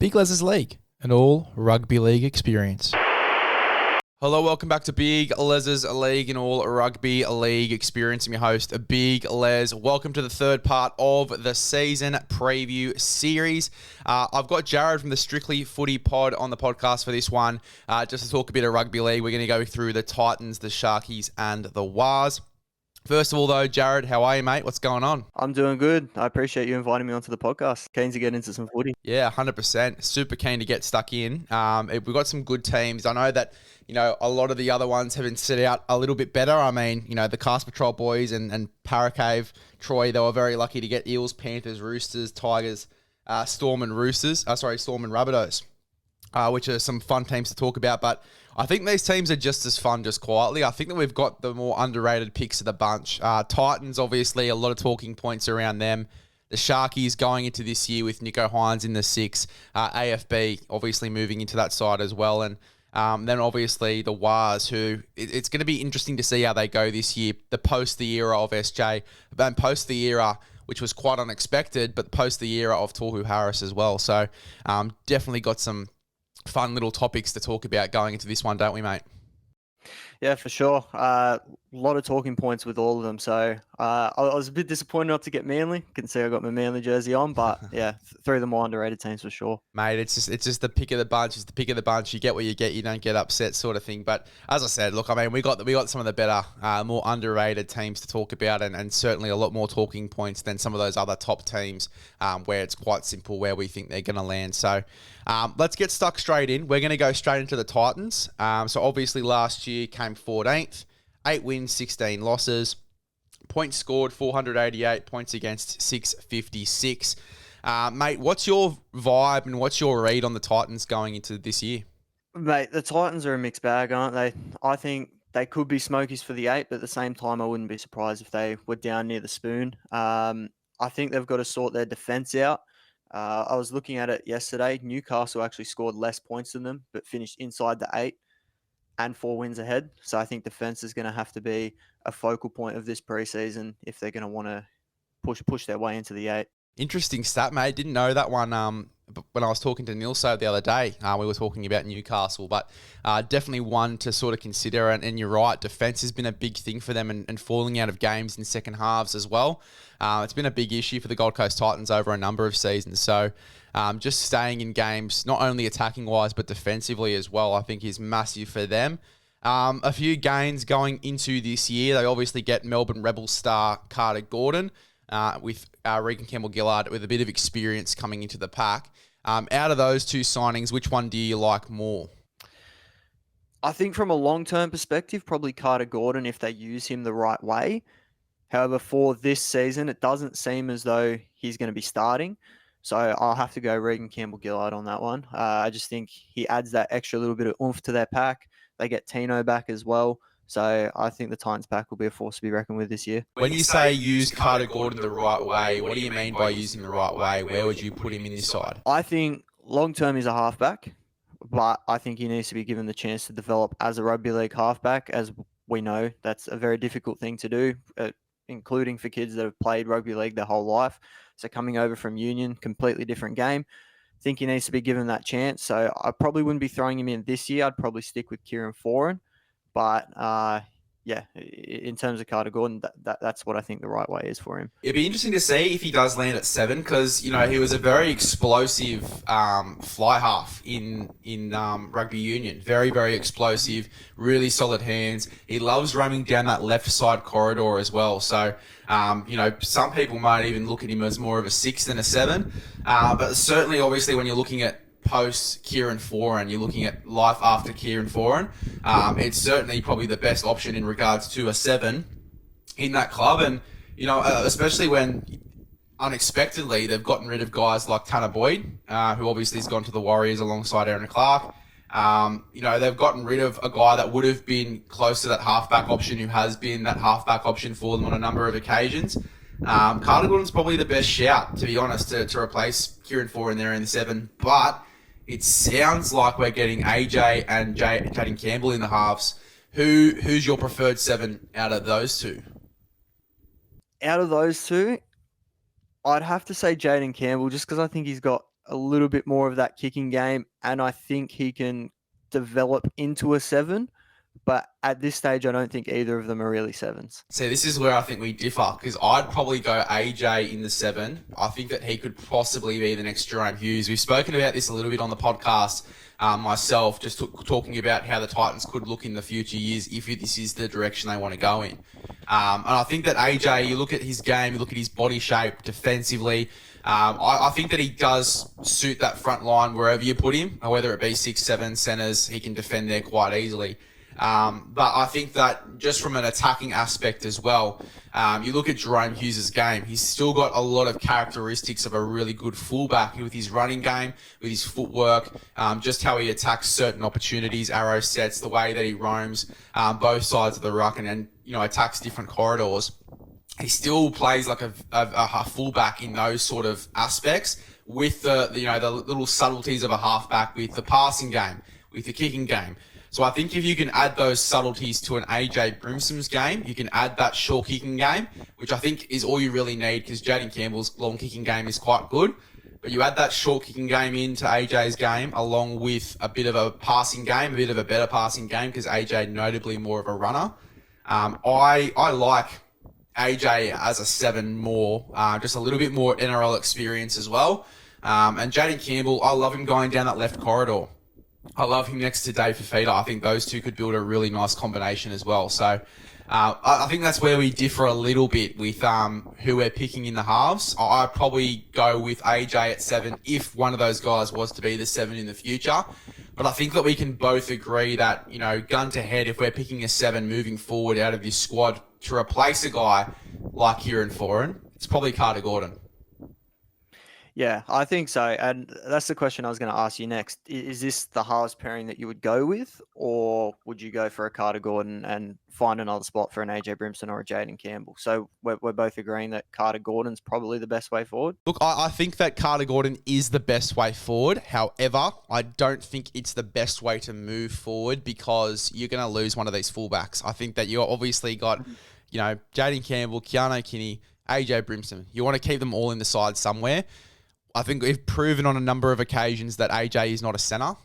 Big LEZ'S League, an all rugby league experience. Hello, welcome back to Big LEZ'S League, an all rugby league experience. I'm your host, Big Les. Welcome to the third part of the season preview series. I've got Jarrod from the Strictly Footy pod on the podcast for this one, just to talk a bit of rugby league. We're going to go through the Titans, the Sharkies, and the Wars. First of all, though, Jarrod, how are you, mate? What's going on? I'm doing good. I appreciate you inviting me onto the podcast. Keen to get into some footy. Yeah, 100%. Super keen to get stuck in. We've got some good teams. I know that, a lot of the other ones have been set out a little bit better. I mean, the Cast Patrol boys and Paracave, Troy, they were very lucky to get Eels, Panthers, Roosters, Tigers, Storm and Rabbitohs, which are some fun teams to talk about. But I think these teams are just as fun, just quietly. I think that we've got the more underrated picks of the bunch. Titans, obviously, a lot of talking points around them. The Sharkies going into this year with Nico Hines in the 6. AFB, obviously, moving into that side as well. And then, obviously, the Wars, who it's going to be interesting to see how they go this year. Post the era of SJ, then post the era, which was quite unexpected, but post the era of Tohu Harris as well. So, definitely got some fun little topics to talk about going into this one, don't we, mate? Yeah, for sure. A lot of talking points with all of them. So I was a bit disappointed not to get Manly. Couldn't say I got my Manly jersey on, but yeah, three of the more underrated teams for sure. Mate, it's just the pick of the bunch. It's the pick of the bunch. You get what you get. You don't get upset, sort of thing. But as I said, look, I mean, we got some of the better, more underrated teams to talk about, and certainly a lot more talking points than some of those other top teams, where it's quite simple where we think they're going to land. So let's get stuck straight in. We're going to go straight into the Titans. So obviously last year came 14th, 8 wins, 16 losses. Points scored, 488. Points against, 656. Mate, what's your vibe and what's your read on the Titans going into this year? Mate, the Titans are a mixed bag, aren't they? I think they could be smokies for the 8, but at the same time, I wouldn't be surprised if they were down near the spoon. I think they've got to sort their defence out. I was looking at it yesterday. Newcastle actually scored less points than them, but finished inside the 8 and 4 wins ahead. So I think defense is going to have to be a focal point of this preseason if they're going to want to push their way into the 8. Interesting stat, mate. Didn't know that one when I was talking to Nilso the other day. We were talking about Newcastle, but definitely one to sort of consider. And you're right, defence has been a big thing for them and falling out of games in second halves as well. It's been a big issue for the Gold Coast Titans over a number of seasons. So just staying in games, not only attacking-wise, but defensively as well, I think is massive for them. A few gains going into this year. They obviously get Melbourne Rebels star Carter Gordon, with Regan Campbell-Gillard with a bit of experience coming into the pack. Out of those two signings, which one do you like more? I think from a long-term perspective, probably Carter Gordon if they use him the right way. However, for this season, it doesn't seem as though he's going to be starting. So I'll have to go Regan Campbell-Gillard on that one. I just think he adds that extra little bit of oomph to their pack. They get Tino back as well. So I think the Titans pack will be a force to be reckoned with this year. When you say use Carter Gordon the right way, what do you mean by using the right way? Where would you put him in this side? I think long-term he's a halfback, but I think he needs to be given the chance to develop as a rugby league halfback. As we know, that's a very difficult thing to do, including for kids that have played rugby league their whole life. So coming over from Union, completely different game. I think he needs to be given that chance. So I probably wouldn't be throwing him in this year. I'd probably stick with Kieran Foran. But yeah, in terms of Carter Gordon, that's what I think the right way is for him. It'd be interesting to see if he does land at 7 because, he was a very explosive fly half in rugby union. Very, very explosive, really solid hands. He loves roaming down that left side corridor as well. So, some people might even look at him as more of a 6 than a 7. But certainly, obviously, when you're looking at post Kieran Foran, you're looking at life after Kieran Foran. It's certainly probably the best option in regards to a 7 in that club. And, especially when unexpectedly they've gotten rid of guys like Tanner Boyd, who obviously has gone to the Warriors alongside Aaron Clark. They've gotten rid of a guy that would have been close to that halfback option, who has been that halfback option for them on a number of occasions. Carter Gordon's probably the best shout, to be honest, to replace Kieran Foran there in the 7. But it sounds like we're getting AJ and Jaden Campbell in the halves. Who's your preferred 7 out of those two? Out of those two, I'd have to say Jaden Campbell, just because I think he's got a little bit more of that kicking game, and I think he can develop into a 7. But at this stage, I don't think either of them are really 7s. See, this is where I think we differ because I'd probably go AJ in the 7. I think that he could possibly be the next Jerome Hughes. We've spoken about this a little bit on the podcast myself, just talking about how the Titans could look in the future years if this is the direction they want to go in. And I think that AJ, you look at his game, you look at his body shape defensively. I think that he does suit that front line wherever you put him, whether it be 6, 7 centres, he can defend there quite easily. But I think that just from an attacking aspect as well, you look at Jerome Hughes' game, he's still got a lot of characteristics of a really good fullback with his running game, with his footwork, just how he attacks certain opportunities, arrow sets, the way that he roams both sides of the ruck and attacks different corridors. He still plays like a fullback in those sort of aspects with the little subtleties of a halfback with the passing game, with the kicking game. So I think if you can add those subtleties to an AJ Brimson's game, you can add that short kicking game, which I think is all you really need because Jaden Campbell's long kicking game is quite good. But you add that short kicking game into AJ's game along with a bit of a passing game, a bit of a better passing game because AJ notably more of a runner. I like AJ as a 7 more, just a little bit more NRL experience as well. And Jaden Campbell, I love him going down that left corridor. I love him next to Dave Fafita. I think those two could build a really nice combination as well. So I think that's where we differ a little bit with who we're picking in the halves. I'd probably go with AJ at 7 if one of those guys was to be the 7 in the future. But I think that we can both agree that, gun to head, if we're picking a 7 moving forward out of this squad to replace a guy like Kieran Foran, it's probably Carter Gordon. Yeah, I think so. And that's the question I was going to ask you next. Is this the halves pairing that you would go with, or would you go for a Carter Gordon and find another spot for an AJ Brimson or a Jaden Campbell? So we're both agreeing that Carter Gordon's probably the best way forward? Look, I think that Carter Gordon is the best way forward. However, I don't think it's the best way to move forward because you're going to lose one of these fullbacks. I think that you obviously got, Jaden Campbell, Keanu Kinney, AJ Brimson. You want to keep them all in the side somewhere. I think we've proven on a number of occasions that AJ is not a centre.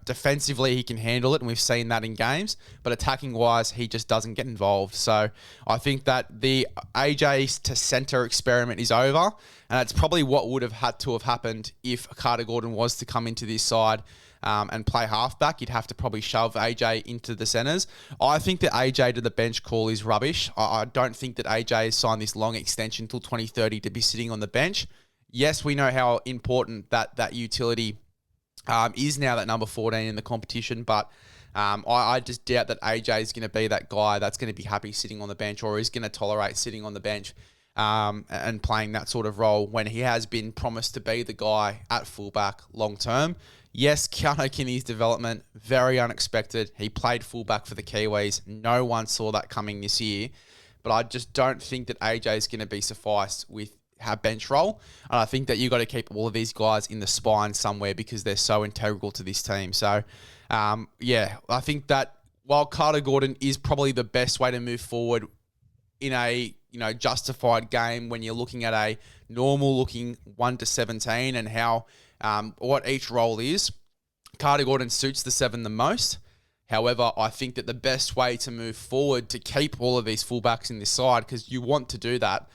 Defensively, he can handle it, and we've seen that in games. But attacking-wise, he just doesn't get involved. So I think that the AJ to centre experiment is over, and that's probably what would have had to have happened if Carter Gordon was to come into this side and play halfback. You'd have to probably shove AJ into the centres. I think that AJ to the bench call is rubbish. I don't think that AJ has signed this long extension till 2030 to be sitting on the bench. Yes, we know how important that utility is now, that number 14 in the competition, but I just doubt that AJ is going to be that guy that's going to be happy sitting on the bench or is going to tolerate sitting on the bench and playing that sort of role when he has been promised to be the guy at fullback long term. Yes, Keanu Kinney's development, very unexpected. He played fullback for the Kiwis. No one saw that coming this year, but I just don't think that AJ is going to be sufficed with have bench role. And I think that you got to keep all of these guys in the spine somewhere because they're so integral to this team. So, I think that while Carter Gordon is probably the best way to move forward in a justified game when you're looking at a normal looking 1 to 17 and how what each role is, Carter Gordon suits the 7 the most. However, I think that the best way to move forward to keep all of these fullbacks in this side, because you want to do that,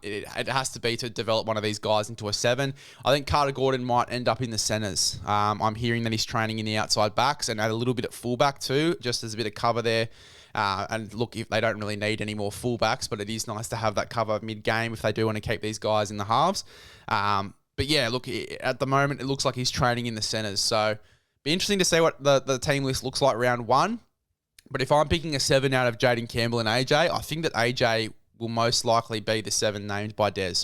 it has to be to develop one of these guys into a 7. I think Carter Gordon might end up in the centres. I'm hearing that he's training in the outside backs and add a little bit at fullback too, just as a bit of cover there. And look, if they don't really need any more fullbacks, but it is nice to have that cover mid-game if they do want to keep these guys in the halves. But yeah, look, at the moment, it looks like he's training in the centres. So be interesting to see what the team list looks like round 1. But if I'm picking a 7 out of Jaden Campbell and AJ, I think that AJ will most likely be the 7 named by Des.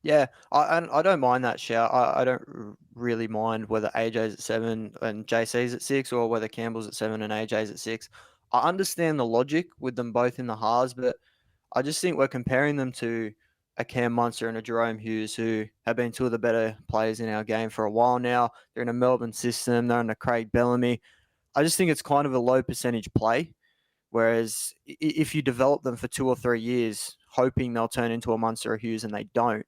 Yeah, I don't mind that shout. I don't really mind whether AJ's at 7 and JC's at 6 or whether Campbell's at 7 and AJ's at 6. I understand the logic with them both in the halves, but I just think we're comparing them to a Cam Munster and a Jerome Hughes, who have been two of the better players in our game for a while now. They're in a Melbourne system. They're in a Craig Bellamy. I just think it's kind of a low percentage play. Whereas if you develop them for 2 or 3 years, hoping they'll turn into a Munster or Hughes and they don't,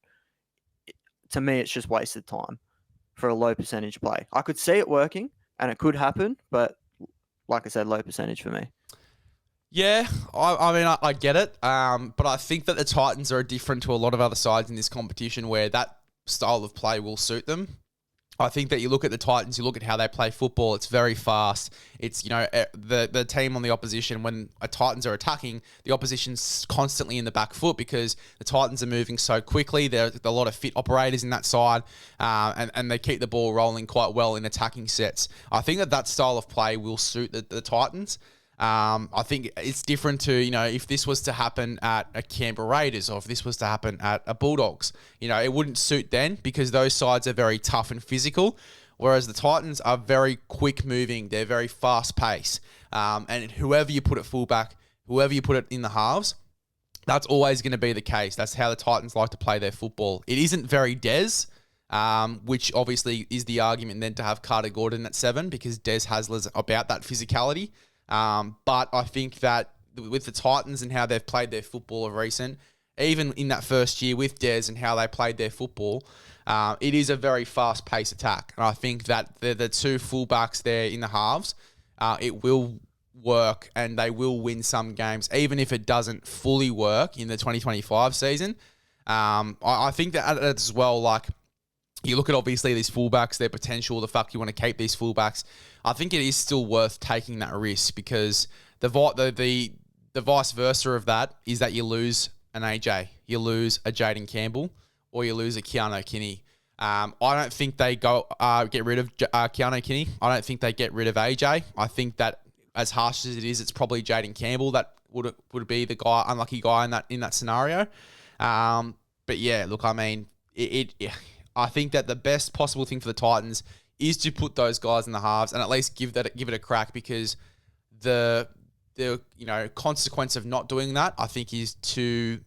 to me, it's just wasted time for a low percentage play. I could see it working and it could happen, but like I said, low percentage for me. Yeah, I mean, I get it, but I think that the Titans are different to a lot of other sides in this competition where that style of play will suit them. I think that you look at the Titans, you look at how they play football, it's very fast. It's, the team on the opposition, when a Titans are attacking, the opposition's constantly in the back foot because the Titans are moving so quickly. There's a lot of fit operators in that side, and they keep the ball rolling quite well in attacking sets. I think that style of play will suit the Titans. I think it's different to, if this was to happen at a Canberra Raiders or if this was to happen at a Bulldogs, it wouldn't suit then because those sides are very tough and physical, whereas the Titans are very quick moving. They're very fast paced. And whoever you put at fullback, whoever you put it in the halves, that's always going to be the case. That's how the Titans like to play their football. It isn't very Des, which obviously is the argument then to have Carter Gordon at 7 because Des has about that physicality. But I think that with the Titans and how they've played their football of recent, even in that first year with Des and how they played their football, it is a very fast-paced attack. And I think that the two fullbacks there in the halves, it will work and they will win some games, even if it doesn't fully work in the 2025 season. I think that as well, like, you look at obviously these fullbacks, their potential, the fact you want to keep these fullbacks. I think it is still worth taking that risk because the vice versa of that is that you lose an AJ, you lose a Jaden Campbell, or you lose a Keanu Kinney. I don't think they get rid of Keanu Kinney. I don't think they get rid of AJ. I think that as harsh as it is, it's probably Jaden Campbell that would be the unlucky guy in that scenario. But yeah, look, I mean, I think that the best possible thing for the Titans is to put those guys in the halves and at least give it a crack because the consequence of not doing that I think is too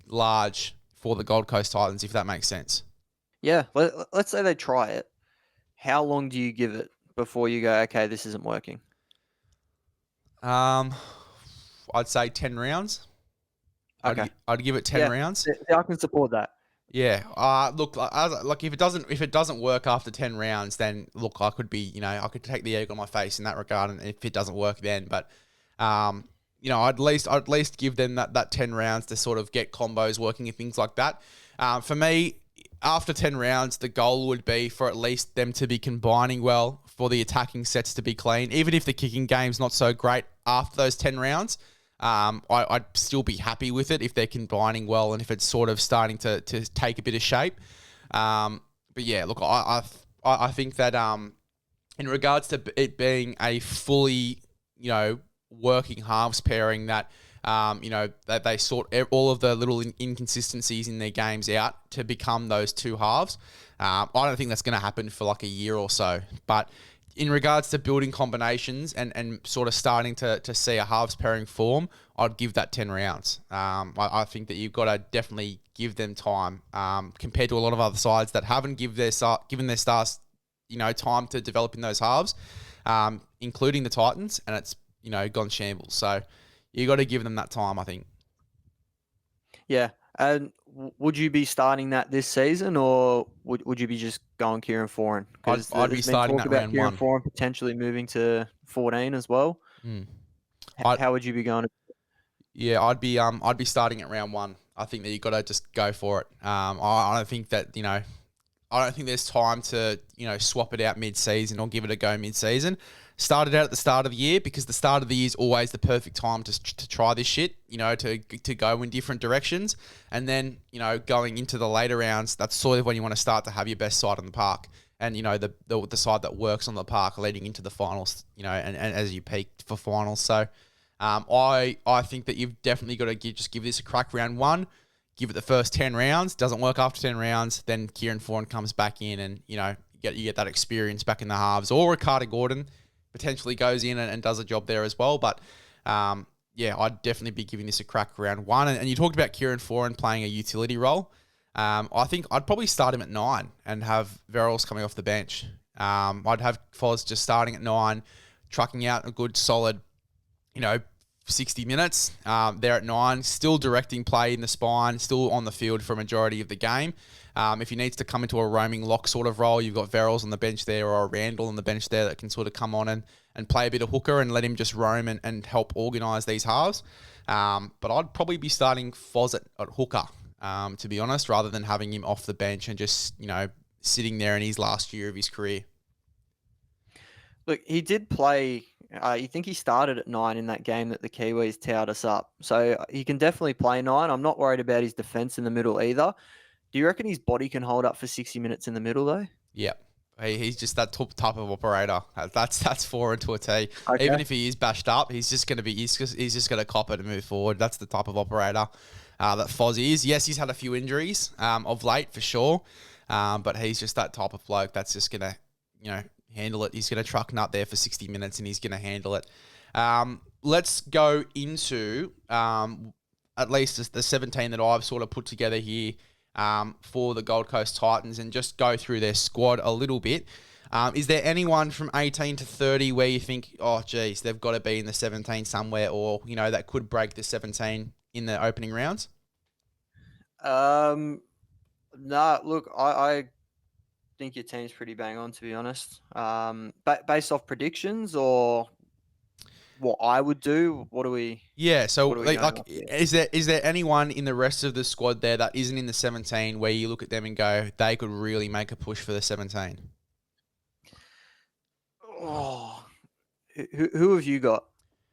large for the Gold Coast Titans, if that makes sense. Yeah, let's say they try it. How long do you give it before you go, okay, this isn't working? I'd say 10 rounds. Okay. I'd give it 10 rounds. Yeah, I can support that. Yeah. Look, if it doesn't work after 10 rounds, then look, I could be, I could take the egg on my face in that regard, and if it doesn't work, then, but, I'd at least give them that 10 rounds to sort of get combos working and things like that. For me, after 10 rounds, the goal would be for at least them to be combining well, for the attacking sets to be clean, even if the kicking game's not so great after those 10 rounds. I'd still be happy with it if they're combining well and if it's sort of starting to take a bit of shape. But yeah, look, I think that in regards to it being a fully, working halves pairing that, that they sort all of the little inconsistencies in their games out to become those two halves. I don't think that's going to happen for like a year or so, but in regards to building combinations and sort of starting to see a halves pairing form, I'd give that 10 rounds. I think that you've got to definitely give them time compared to a lot of other sides that haven't given their stars, time to develop in those halves, including the Titans, and it's, gone shambles. So you got to give them that time, I think. Yeah. And would you be starting that this season, or would you be just going Kieran Foran? I'd be starting that round Kieran 1. Foran potentially moving to 14 as well. How would you be going? Yeah, I'd be starting at round 1. I think that you got to just go for it. I don't think that I don't think there's time to swap it out mid-season or give it a go mid-season. Start it out at the start of the year because the start of the year is always the perfect time to try this shit, to go in different directions. And then, going into the later rounds, that's sort of when you want to start to have your best side on the park. And, the side that works on the park leading into the finals, and as you peak for finals. So I think that you've definitely got to give this a crack round 1. Give it the first 10 rounds. Doesn't work after 10 rounds. Then Kieran Foran comes back in and, you get that experience back in the halves. Or Carter Gordon potentially goes in and does a job there as well. But, yeah, I'd definitely be giving this a crack round 1. And you talked about Kieran Foran playing a utility role. I think I'd probably start him at 9 and have Verrills coming off the bench. I'd have Foz just starting at 9, trucking out a good solid, 60 minutes. They're at 9, still directing play in the spine, still on the field for a majority of the game. If he needs to come into a roaming lock sort of role, you've got Verrills on the bench there or a Randall on the bench there that can sort of come on and play a bit of hooker and let him just roam and help organise these halves. But I'd probably be starting Foz at hooker, to be honest, rather than having him off the bench and just, sitting there in his last year of his career. Look, he did play. You think he started at 9 in that game that the Kiwis towed us up. So he can definitely play 9. I'm not worried about his defence in the middle either. Do you reckon his body can hold up for 60 minutes in the middle though? Yeah. He's just that type of operator. That's 4 into a T. Okay. Even if he is bashed up, he's just going to cop it and move forward. That's the type of operator that Foz is. Yes, he's had a few injuries of late for sure, but he's just that type of bloke that's just going to handle it. He's going to truck nut there for 60 minutes and he's going to handle it. Let's go into at least the 17 that I've sort of put together here for the Gold Coast Titans and just go through their squad a little bit. Is there anyone from 18 to 30 where you think, oh, geez, they've got to be in the 17 somewhere or, that could break the 17 in the opening rounds? No, look, I think your team's pretty bang on, to be honest. Based off predictions or what I would do, what do we? Yeah, so what are we going off here? is there anyone in the rest of the squad there that isn't in the 17 where you look at them and go, they could really make a push for the 17? Oh, who have you got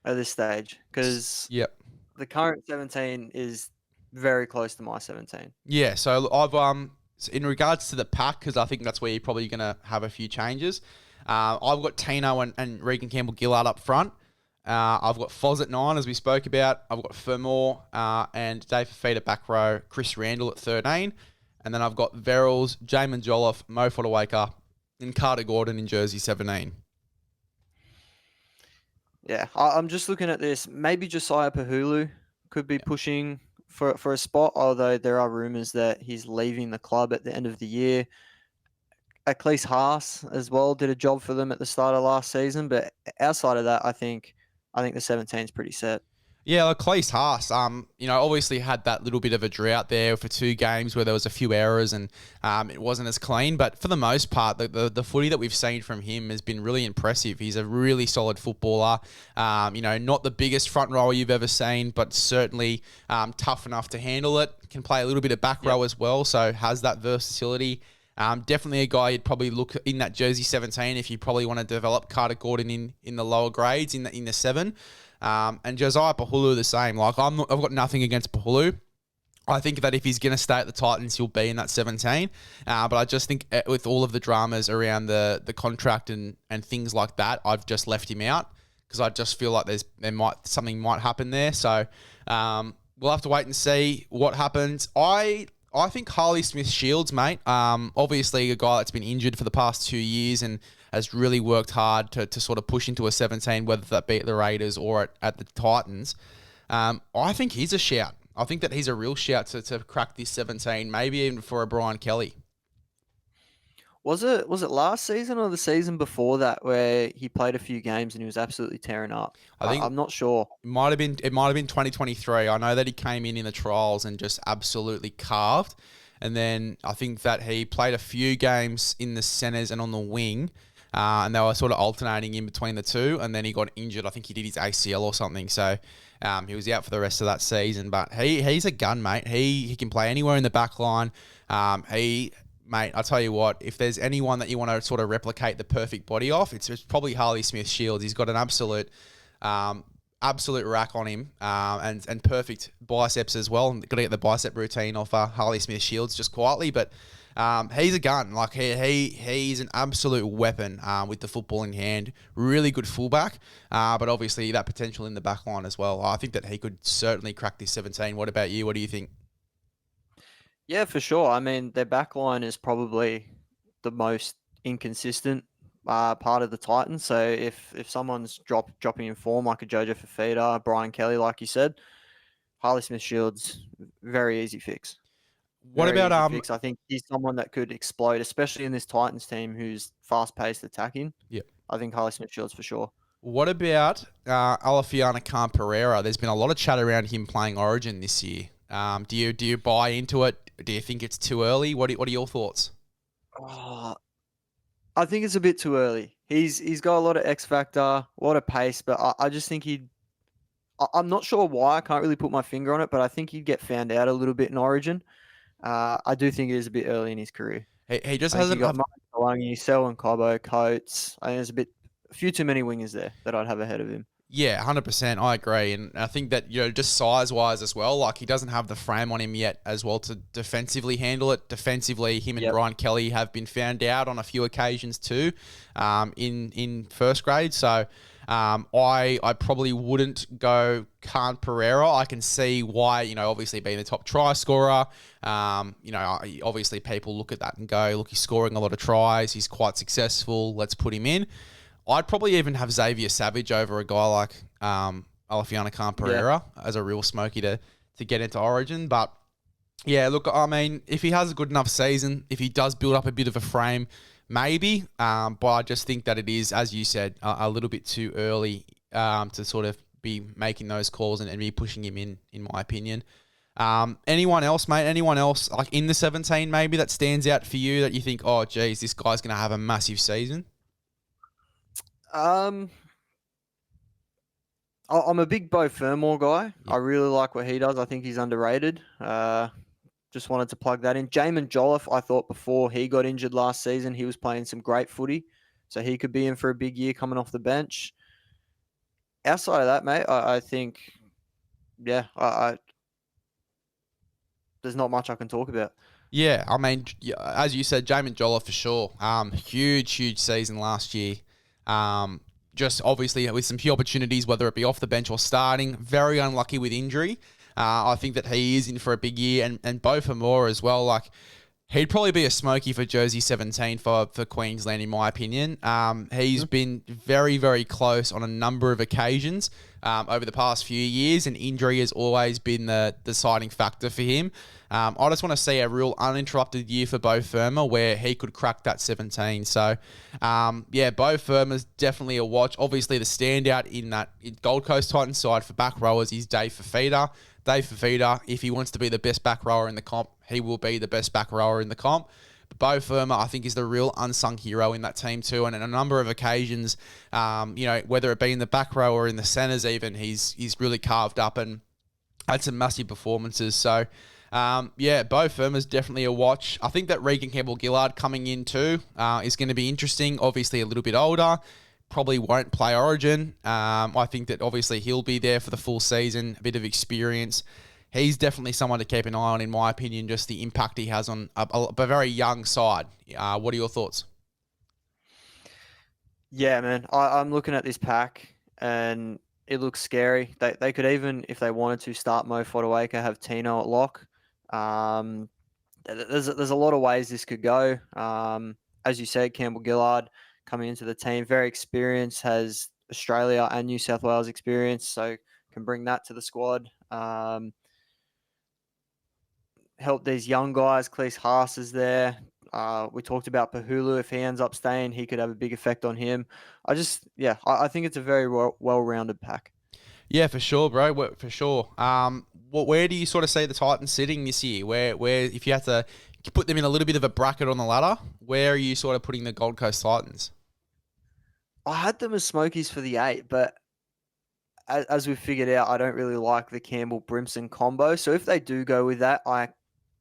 at this stage? Because Yep. the current 17 is very close to my 17. Yeah, so I've in regards to the pack, because I think that's where you're probably going to have a few changes. I've got Tino and Regan Campbell-Gillard up front. I've got Foz at 9, as we spoke about. I've got Fermor and Dave Fafita back row, Chris Randall at 13. And then I've got Verrills, Jamin Jolliffe, Mo Fodawaker, and Carter Gordon in jersey 17. Yeah, I'm just looking at this. Maybe Josiah Pahulu could be pushing for a spot, although there are rumours that he's leaving the club at the end of the year. Aklees Haas as well did a job for them at the start of last season, but outside of that, I think the 17 is pretty set. Yeah, like Cleese Haas, obviously had that little bit of a drought there for 2 games where there was a few errors and it wasn't as clean. But for the most part, the footy that we've seen from him has been really impressive. He's a really solid footballer. Not the biggest front rower you've ever seen, but certainly tough enough to handle it. Can play a little bit of back row as well, so has that versatility. Definitely a guy you'd probably look in that jersey 17 if you probably want to develop Carter Gordon in the lower grades in the 7. And Josiah Pahulu the same. Like I've got nothing against Pahulu. I think that if he's going to stay at the Titans, he'll be in that 17. But I just think with all of the dramas around the contract and things like that, I've just left him out because I just feel like something might happen there. So we'll have to wait and see what happens. I think Harley Smith-Shields, mate, obviously a guy that's been injured for the past 2 years and has really worked hard to sort of push into a 17, whether that be at the Raiders or at the Titans. I think he's a shout. I think that he's a real shout to crack this 17, maybe even for a Brian Kelly. Was it last season or the season before that where he played a few games and he was absolutely tearing up? I'm not sure. It might have been 2023. I know that he came in the trials and just absolutely carved. And then I think that he played a few games in the centres and on the wing. And they were sort of alternating in between the two. And then he got injured. I think he did his ACL or something. So he was out for the rest of that season. But he's a gun, mate. He can play anywhere in the back line. Mate, I'll tell you what, if there's anyone that you want to sort of replicate the perfect body off, it's probably Harley Smith-Shields. He's got an absolute rack on him and perfect biceps as well. Got to get the bicep routine off Harley Smith-Shields just quietly, but he's a gun. Like he's an absolute weapon with the football in hand. Really good fullback, but obviously that potential in the back line as well. I think that he could certainly crack this 17. What about you? What do you think? Yeah, for sure. I mean, their back line is probably the most inconsistent part of the Titans. So if someone's dropping in form like a Jojo Fafita, Brian Kelly, like you said, Harley Smith-Shields, very easy fix. What about fix. I think he's someone that could explode, especially in this Titans team who's fast-paced attacking. Yeah, I think Harley Smith-Shields for sure. What about Alafiana Khan Pereira? There's been a lot of chat around him playing Origin this year. Do you buy into it? Do you think it's too early? What are your thoughts? Oh, I think it's a bit too early. He's got a lot of X factor, a lot of pace, but I just think I'm not sure why. I can't really put my finger on it, but I think he'd get found out a little bit in Origin. I do think it is a bit early in his career. He just I think you hasn't got have. Mark Solangi, Selwyn Cobbo, Coates. I think there's a few too many wingers there that I'd have ahead of him. Yeah, 100%. I agree. And I think that, just size wise as well, like he doesn't have the frame on him yet as well to defensively handle it. Defensively, him and Yep. Brian Kelly have been found out on a few occasions too, in first grade. So I probably wouldn't go Khan Pereira. I can see why, obviously being the top try scorer, obviously people look at that and go, look, he's scoring a lot of tries. He's quite successful. Let's put him in. I'd probably even have Xavier Savage over a guy like Alafiana Khan Yeah. Pereira as a real smoky to get into Origin. But yeah, look, I mean, if he has a good enough season, if he does build up a bit of a frame, maybe. But I just think that it is, as you said, a little bit too early to sort of be making those calls and be pushing him in my opinion. Anyone else, mate? Anyone else like in the 17 maybe that stands out for you that you think, oh, geez, this guy's going to have a massive season? Um, I'm a big Bo Fermor guy. Yeah. I really like what he does. I think he's underrated. Just wanted to plug that in. Jamin Jolliffe, I thought before he got injured last season, he was playing some great footy, so he could be in for a big year coming off the bench. Outside of that, mate, I think, yeah, there's not much I can talk about. Yeah, I mean, as you said, Jamin Jolliffe for sure. Huge season last year. Just obviously with some few opportunities, whether it be off the bench or starting. Very unlucky with injury. I think that he is in for a big year, and Bo Fermor as well. Like, he'd probably be a smoky for Jersey 17 for Queensland, in my opinion. He's been very close on a number of occasions over the past few years, and injury has always been the deciding factor for him. I just want to see a real uninterrupted year for Bo Fermor where he could crack that 17. So, Bo Fermor's definitely a watch. Obviously, the standout in that Gold Coast Titans side for back rowers is Dave Fafita. Dave Fafita, if he wants to be the best back rower in the comp, he will be the best back rower in the comp. But Bo Fermor, I think, is the real unsung hero in that team too. And on a number of occasions, whether it be in the back row or in the centres even, he's really carved up and had some massive performances. So, Bo Fermor's definitely a watch. I think that Regan Campbell-Gillard coming in too is going to be interesting. Obviously a little bit older. Probably won't play Origin. I think that obviously he'll be there for the full season, a bit of experience. He's definitely someone to keep an eye on, in my opinion, just the impact he has on a very young side. What are your thoughts? Yeah, man. I'm looking at this pack and it looks scary. They could even, if they wanted to, start Mo Fotuaika, have Tino at lock. There's a lot of ways this could go. As you said, Campbell Gillard coming into the team, very experienced, has Australia and New South Wales experience, so can bring that to the squad. Help these young guys. Cleese Haas is there. We talked about Pahulu. If he ends up staying, he could have a big effect on him. I think it's a very well-rounded pack. Yeah, for sure, bro. For sure. Where do you sort of see the Titans sitting this year? Where if you had to put them in a little bit of a bracket on the ladder, where are you sort of putting the Gold Coast Titans? I had them as Smokies for the 8, but as we figured out, I don't really like the Campbell-Brimson combo. So if they do go with that, I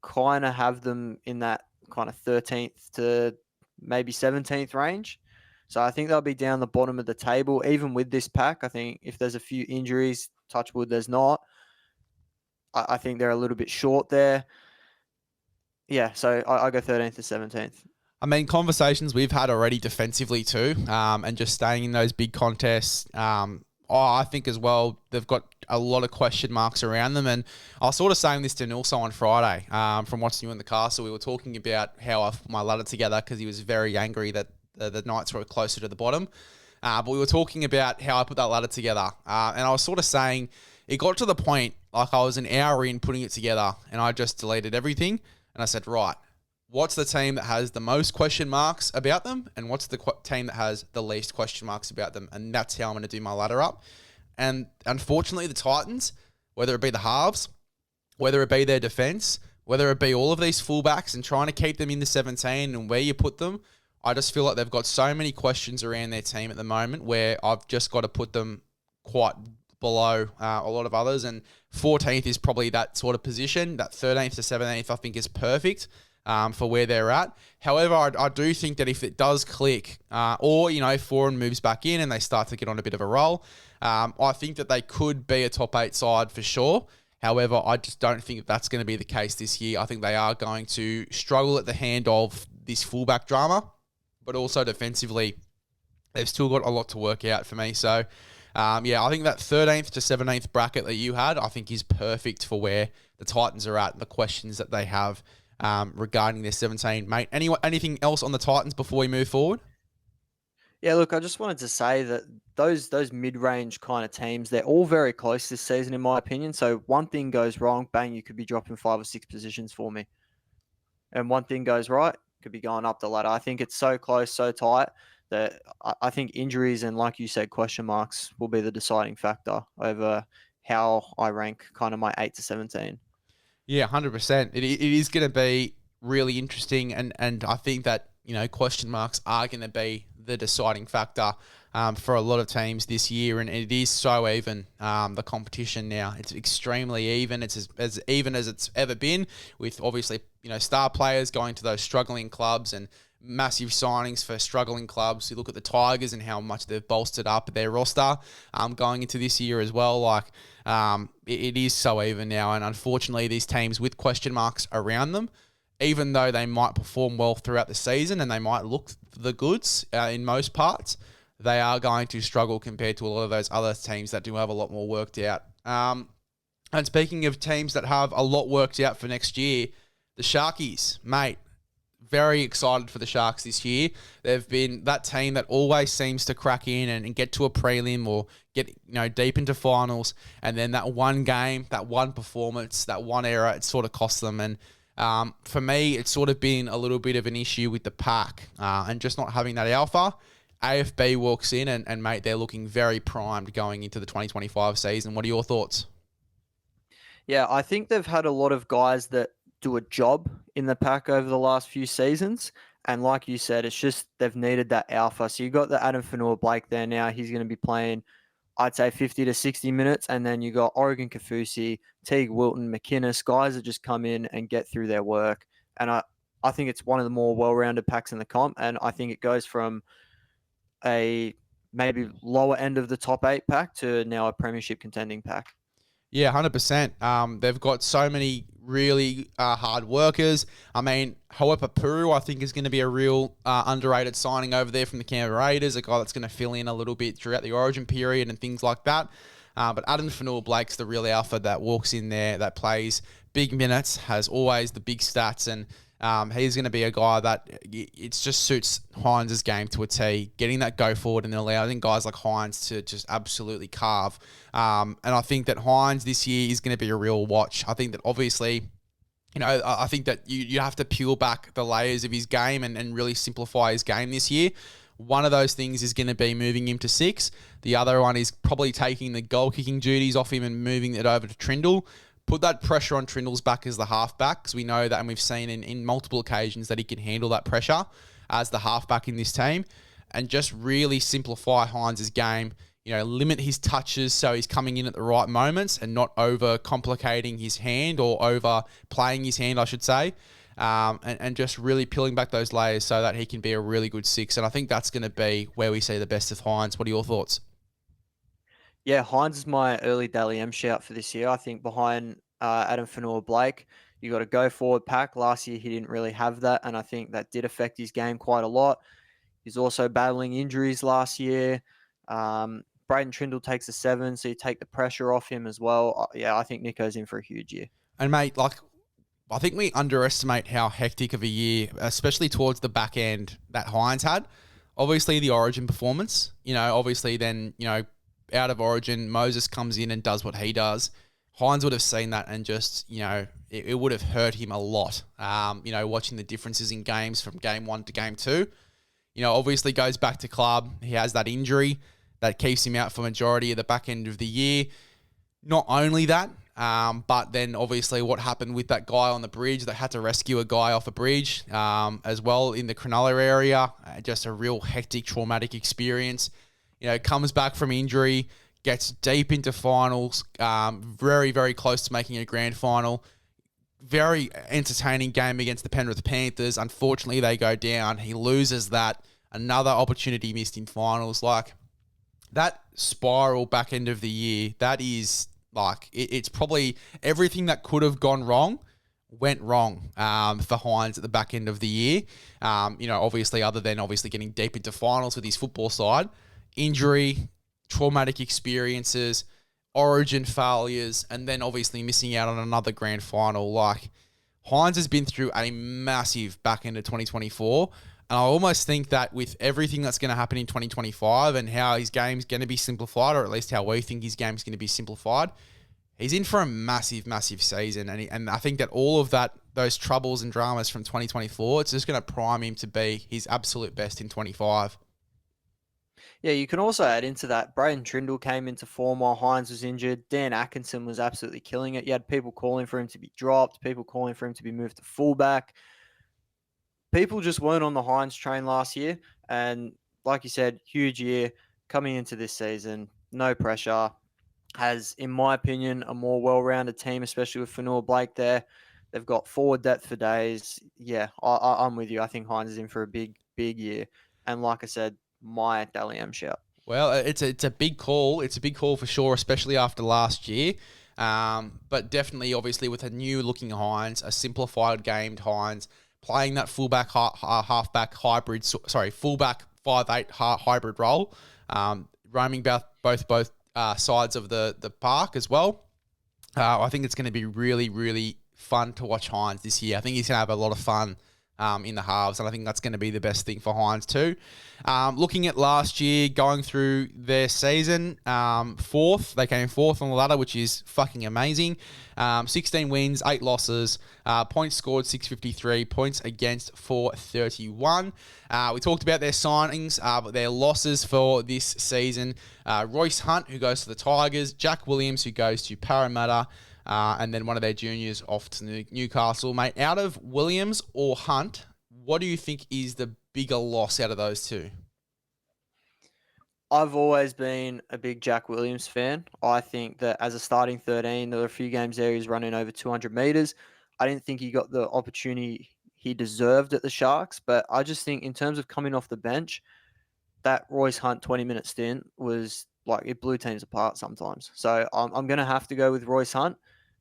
kind of have them in that kind of 13th to maybe 17th range. So I think they'll be down the bottom of the table, even with this pack. I think if there's a few injuries, touch wood, there's not. I think they're a little bit short there. Yeah, so I go 13th to 17th. I mean, conversations we've had already defensively too, and just staying in those big contests. I think as well, they've got a lot of question marks around them. And I was sort of saying this to Nilso on Friday from watching you in the castle. We were talking about how I put my ladder together because he was very angry that the Knights were closer to the bottom. But we were talking about how I put that ladder together. And I was sort of saying it got to the point, like I was an hour in putting it together and I just deleted everything. And I said, right, what's the team that has the most question marks about them, and what's the team that has the least question marks about them, and that's how I'm going to do my ladder up. And unfortunately, the Titans, whether it be the halves, whether it be their defense, whether it be all of these fullbacks and trying to keep them in the 17 and where you put them, I just feel like they've got so many questions around their team at the moment where I've just got to put them quite below a lot of others. And 14th is probably that sort of position. That 13th to 17th I think is perfect for where they're at. However, I do think that if it does click or, Foreign moves back in and they start to get on a bit of a roll, I think that they could be a top 8 side for sure. However, I just don't think that's going to be the case this year. I think they are going to struggle at the hand of this fullback drama, but also defensively, they've still got a lot to work out for me. So, I think that 13th to 17th bracket that you had, I think is perfect for where the Titans are at and the questions that they have regarding their 17. Mate, anything else on the Titans before we move forward? Yeah, look, I just wanted to say that those mid-range kind of teams, they're all very close this season, in my opinion. So one thing goes wrong, bang, you could be dropping 5 or 6 positions for me. And one thing goes right, could be going up the ladder. I think it's so close, so tight that I think injuries and, like you said, question marks will be the deciding factor over how I rank kind of my 8 to 17. Yeah, 100%. It is going to be really interesting, and I think that question marks are going to be the deciding factor for a lot of teams this year, and it is so even, the competition now. It's extremely even. It's as even as it's ever been, with obviously star players going to those struggling clubs and massive signings for struggling clubs. You look at the Tigers and how much they've bolstered up their roster going into this year as well. It is so even now, and unfortunately these teams with question marks around them, even though they might perform well throughout the season and they might look the goods in most parts, they are going to struggle compared to a lot of those other teams that do have a lot more worked out. And speaking of teams that have a lot worked out for next year, the Sharkies, mate, very excited for the Sharks this year. They've been that team that always seems to crack in and get to a prelim or get deep into finals, and then that one game, that one performance, that one error, it sort of costs them. And for me, it's sort of been a little bit of an issue with the pack and just not having that alpha. AFB walks in and mate, they're looking very primed going into the 2025 season. What are your thoughts? Yeah, I think they've had a lot of guys that do a job in the pack over the last few seasons. And like you said, it's just they've needed that alpha. So you got the Adam Fanua-Blake there now. He's going to be playing, I'd say, 50 to 60 minutes. And then you got Oregon Kaufusi, Teague Wilton, McInnes, guys that just come in and get through their work. And I think it's one of the more well-rounded packs in the comp. And I think it goes from a maybe lower end of the top 8 pack to now a premiership contending pack. Yeah, 100%. They've got so many really hard workers. I mean, Hoepa Puru, I think, is going to be a real underrated signing over there from the Canberra Raiders, a guy that's going to fill in a little bit throughout the origin period and things like that. But Adam Fanua-Blake's the real alpha that walks in there, that plays big minutes, has always the big stats, and he's going to be a guy that it just suits Hines' game to a T, getting that go forward and then allowing guys like Hines to just absolutely carve. And I think that Hines this year is going to be a real watch. I think that obviously, I think that you have to peel back the layers of his game and really simplify his game this year. One of those things is going to be moving him to 6. The other one is probably taking the goal kicking duties off him and moving it over to Trindle. Put that pressure on Trindle's back as the halfback, because we know that, and we've seen in multiple occasions that he can handle that pressure as the halfback in this team, and just really simplify Hines' game. Limit his touches so he's coming in at the right moments and not over complicating his hand or over playing his hand, I should say. And just really peeling back those layers so that he can be a really good 6. And I think that's going to be where we see the best of Hines. What are your thoughts? Yeah, Hines is my early Dally M shout for this year. I think behind Adam Fanua-Blake, you got a go forward pack. Last year he didn't really have that, and I think that did affect his game quite a lot. He's also battling injuries last year. Braden Trindle takes a 7, so you take the pressure off him as well. I think Nico's in for a huge year. And mate, I think we underestimate how hectic of a year, especially towards the back end, that Hines had. Obviously, the Origin performance, obviously then, out of Origin, Moses comes in and does what he does. Hines would have seen that and just, it would have hurt him a lot. Watching the differences in games from game 1 to game 2. Obviously goes back to club. He has that injury that keeps him out for majority of the back end of the year. Not only that, but then obviously what happened with that guy on the bridge that had to rescue a guy off a bridge as well in the Cronulla area. Just a real hectic, traumatic experience. Comes back from injury, gets deep into finals, very, very close to making a grand final. Very entertaining game against the Penrith Panthers. Unfortunately, they go down. He loses that. Another opportunity missed in finals. Like, that spiral back end of the year, that is, like, it's probably everything that could have gone wrong went wrong for Hines at the back end of the year. Obviously, other than obviously getting deep into finals with his football side. Injury, traumatic experiences, origin failures, and then obviously missing out on another grand final. Like, Hines has been through a massive back end of 2024. And I almost think that with everything that's going to happen in 2025 and how his game's going to be simplified, or at least how we think his game's going to be simplified, he's in for a massive, massive season. And I think that all of those troubles and dramas from 2024, it's just going to prime him to be his absolute best in 25. Yeah, you can also add into that, Braden Trindle came into form while Hines was injured. Dan Atkinson was absolutely killing it. You had people calling for him to be dropped, people calling for him to be moved to fullback. People just weren't on the Hines train last year. And like you said, huge year coming into this season. No pressure. Has, in my opinion, a more well-rounded team, especially with Fanua Blake there. They've got forward depth for days. Yeah, I'm with you. I think Hines is in for a big, big year. And like I said, my Dally M shout. Well, it's a big call. It's a big call for sure, especially after last year. But definitely, obviously, with a new-looking Hines, a simplified gamed Hines, playing that fullback, halfback hybrid, fullback 5'8" hybrid role, roaming both sides of the park as well. I think it's going to be really, really fun to watch Hines this year. I think he's going to have a lot of fun in the halves, and I think that's going to be the best thing for Hines too. Looking at last year, going through their season, fourth. They came fourth on the ladder, which is fucking amazing. 16 wins, 8 losses, points scored 653, points against 431. We talked about their signings, but their losses for this season. Royce Hunt, who goes to the Tigers, Jack Williams, who goes to Parramatta, and then one of their juniors off to Newcastle. Mate, out of Williams or Hunt, what do you think is the bigger loss out of those two? I've always been a big Jack Williams fan. I think that as a starting 13, there were a few games there he was running over 200 metres. I didn't think he got the opportunity he deserved at the Sharks, but I just think in terms of coming off the bench, that Royce Hunt 20-minute stint was like, it blew teams apart sometimes. So I'm going to have to go with Royce Hunt,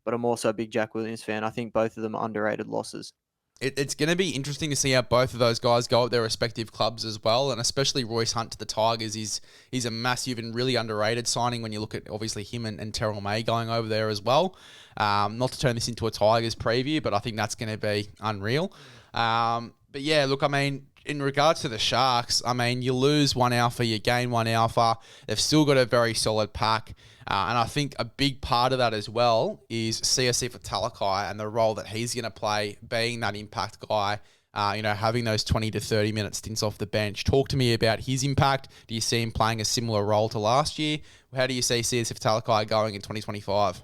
but I'm also a big Jack Williams fan. I think both of them are underrated losses. It's going to be interesting to see how both of those guys go at their respective clubs as well, and especially Royce Hunt to the Tigers is a massive and really underrated signing when you look at obviously him and Terrell May going over there as well. Not to turn this into a Tigers preview, but I think that's going to be unreal. But yeah, look, I mean, in regards to the Sharks, I mean, you lose one alpha, you gain one alpha. They've still got a very solid pack. And I think a big part of that as well is CSC for Talakai and the role that he's going to play, being that impact guy, having those 20 to 30 minute stints off the bench. Talk to me about his impact. Do you see him playing a similar role to last year? How do you see CSC for Talakai going in 2025?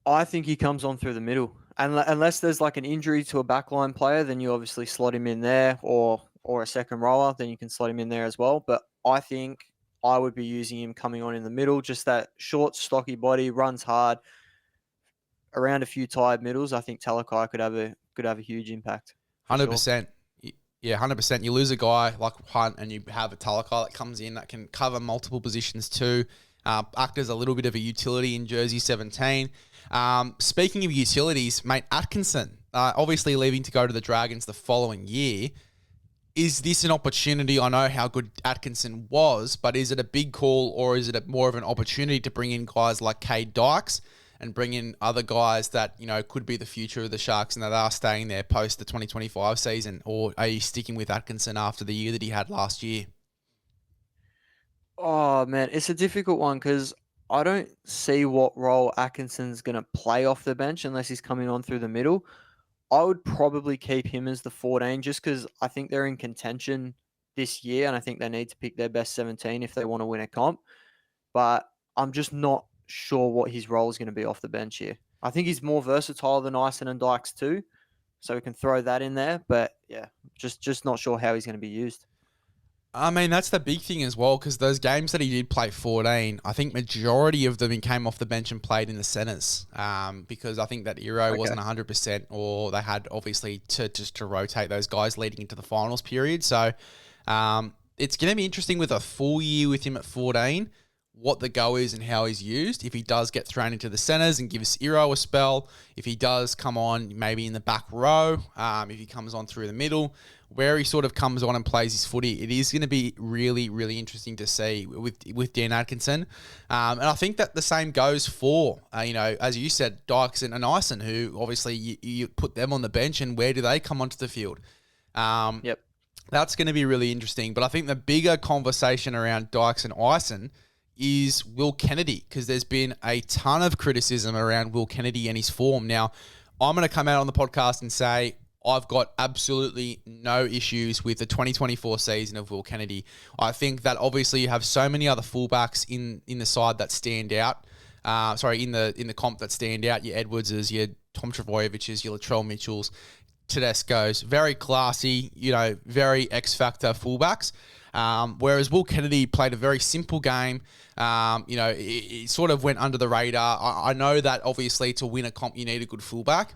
I think he comes on through the middle. Unless there's like an injury to a backline player, then you obviously slot him in there, or a second rower, then you can slot him in there as well. But I think I would be using him coming on in the middle, just that short, stocky body, runs hard, around a few tired middles. I think Talakai could have a huge impact. 100%. Sure. Yeah, 100%. You lose a guy like Hunt and you have a Talakai that comes in that can cover multiple positions too. Act as a little bit of a utility in jersey 17. Speaking of utilities, mate, Atkinson, obviously leaving to go to the Dragons the following year. Is this an opportunity? I know how good Atkinson was, but is it a big call or is it more of an opportunity to bring in guys like Cade Dykes and bring in other guys that, could be the future of the Sharks and that are staying there post the 2025 season? Or are you sticking with Atkinson after the year that he had last year? Oh, man, it's a difficult one because I don't see what role Atkinson's going to play off the bench unless he's coming on through the middle. I would probably keep him as the 14 just because I think they're in contention this year and I think they need to pick their best 17 if they want to win a comp. But I'm just not sure what his role is going to be off the bench here. I think he's more versatile than Ison and Dykes too, so we can throw that in there. But yeah, just not sure how he's going to be used. I mean, that's the big thing as well, because those games that he did play 14, I think majority of them he came off the bench and played in the centres, because I think that Hero wasn't 100%, or they had obviously to rotate those guys leading into the finals period. So it's going to be interesting with a full year with him at 14, what the go is and how he's used. If he does get thrown into the centres and gives Hero a spell, if he does come on maybe in the back row, if he comes on through the middle, where he sort of comes on and plays his footy, it is going to be really, really interesting to see with Dan Atkinson. And I think that the same goes for, as you said, Dykes and Ison, who obviously you put them on the bench, and where do they come onto the field? Yep. That's going to be really interesting. But I think the bigger conversation around Dykes and Ison is Will Kennedy, because there's been a ton of criticism around Will Kennedy and his form. Now, I'm going to come out on the podcast and say I've got absolutely no issues with the 2024 season of Will Kennedy. I think that obviously you have so many other fullbacks in the side that stand out. In the comp that stand out. Your Edwardses, your Tom Travojeviches, your Latrell Mitchells, Tedesco's, very classy, very X-factor fullbacks. Whereas Will Kennedy played a very simple game. It sort of went under the radar. I know that obviously to win a comp you need a good fullback.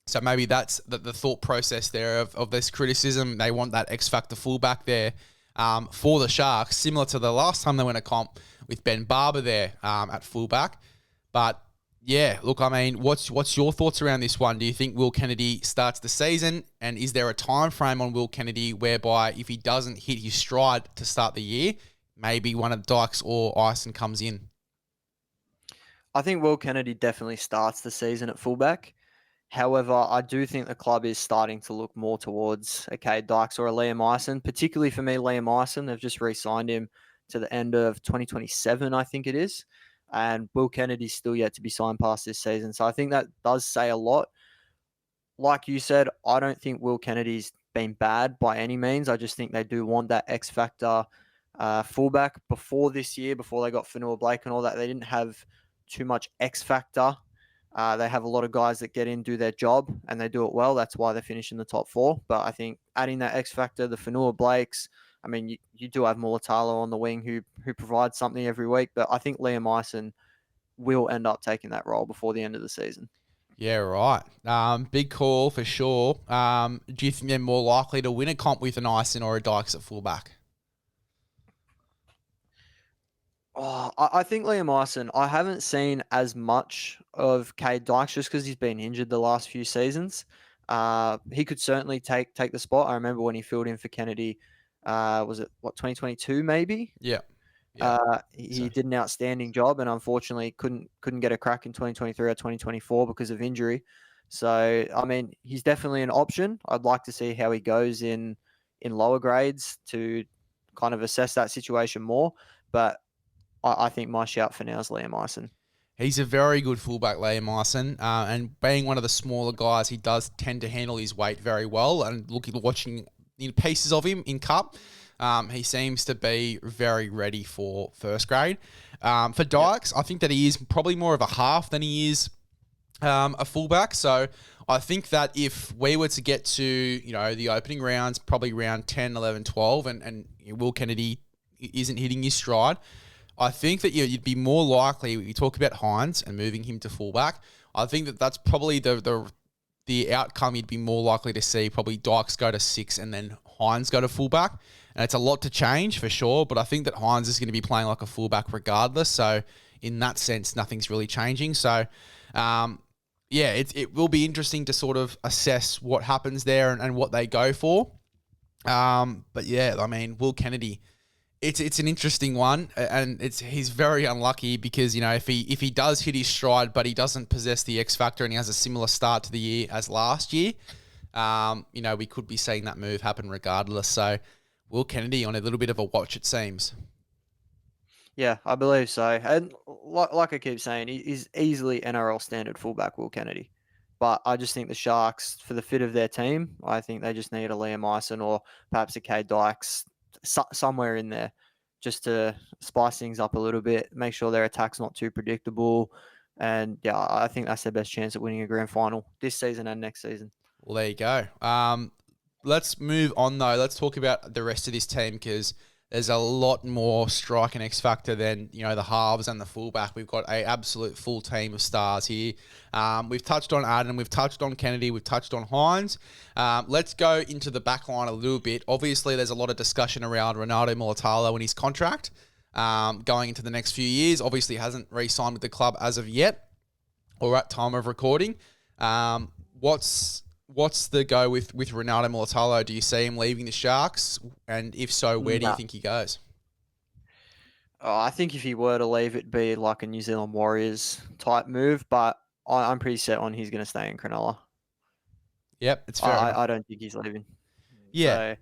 So maybe that's the thought process there of this criticism. They want that X-factor fullback there for the Sharks, similar to the last time they went a comp with Ben Barber there at fullback. But yeah, look, I mean, what's your thoughts around this one? Do you think Will Kennedy starts the season, and is there a time frame on Will Kennedy whereby if he doesn't hit his stride to start the year, maybe one of Dykes or Ison comes in? I think Will Kennedy definitely starts the season at fullback. However, I do think the club is starting to look more towards, Dykes or a Liam Ison, particularly for me, Liam Ison. They've just re-signed him to the end of 2027, I think it is. And Will Kennedy's still yet to be signed past this season. So I think that does say a lot. Like you said, I don't think Will Kennedy's been bad by any means. I just think they do want that X factor fullback. Before this year, before they got Fanua Blake and all that, they didn't have too much X factor. They have a lot of guys that get in, do their job, and they do it well. That's why they finish in the top 4. But I think adding that X factor, the Fanua Blakes, I mean, you do have Mulatalo on the wing who provides something every week, but I think Liam Ison will end up taking that role before the end of the season. Yeah, right. Big call for sure. Do you think they're more likely to win a comp with an Ison or a Dykes at fullback? Oh, I think Liam Ison, I haven't seen as much of Cade Dykes just because he's been injured the last few seasons. He could certainly take the spot. I remember when he filled in for Kennedy, was it 2022 maybe? Yeah. He did an outstanding job, and unfortunately couldn't get a crack in 2023 or 2024 because of injury. So I mean, he's definitely an option. I'd like to see how he goes in lower grades to kind of assess that situation more. But I think my shout for now is Liam Ison. He's a very good fullback, Liam Ison, and being one of the smaller guys, he does tend to handle his weight very well. And watching pieces of him in Cup, he seems to be very ready for first grade. For Dykes, I think that he is probably more of a half than he is a fullback. So I think that if we were to get to the opening rounds, probably round 10, 11, 12, and Will Kennedy isn't hitting his stride, I think that you'd be more likely, you talk about Hines and moving him to fullback, I think that that's probably the outcome you'd be more likely to see, probably Dykes go to 6 and then Hines go to fullback. And it's a lot to change for sure, but I think that Hines is going to be playing like a fullback regardless. So in that sense, nothing's really changing. So it will be interesting to sort of assess what happens there and what they go for. But yeah, I mean, Will Kennedy, it's an interesting one, and he's very unlucky because if he does hit his stride, but he doesn't possess the X factor and he has a similar start to the year as last year, we could be seeing that move happen regardless. So Will Kennedy on a little bit of a watch, it seems. Yeah, I believe so. And like I keep saying, he's easily NRL standard fullback, Will Kennedy. But I just think the Sharks, for the fit of their team, I think they just need a Liam Myson or perhaps a Kay Dykes somewhere in there just to spice things up a little bit, make sure their attack's not too predictable. And yeah, I think that's their best chance at winning a grand final this season and next season. Well, there you go. Let's move on though. Let's talk about the rest of this team because there's a lot more strike and X factor than the halves and the fullback. We've got a absolute full team of stars here. We've touched on Adam, we've touched on Kennedy, we've touched on Hines. Let's go into the back line a little bit. Obviously, there's a lot of discussion around Ronaldo Mulatalo and his contract going into the next few years. Obviously, hasn't re-signed with the club as of yet or at time of recording. What's the go with Ronaldo Mulatalo? Do you see him leaving the Sharks? And if so, where do you think he goes? Oh, I think if he were to leave, it'd be like a New Zealand Warriors type move, but I'm pretty set on he's going to stay in Cronulla. Yep, it's fair enough. I don't think he's leaving. Yeah.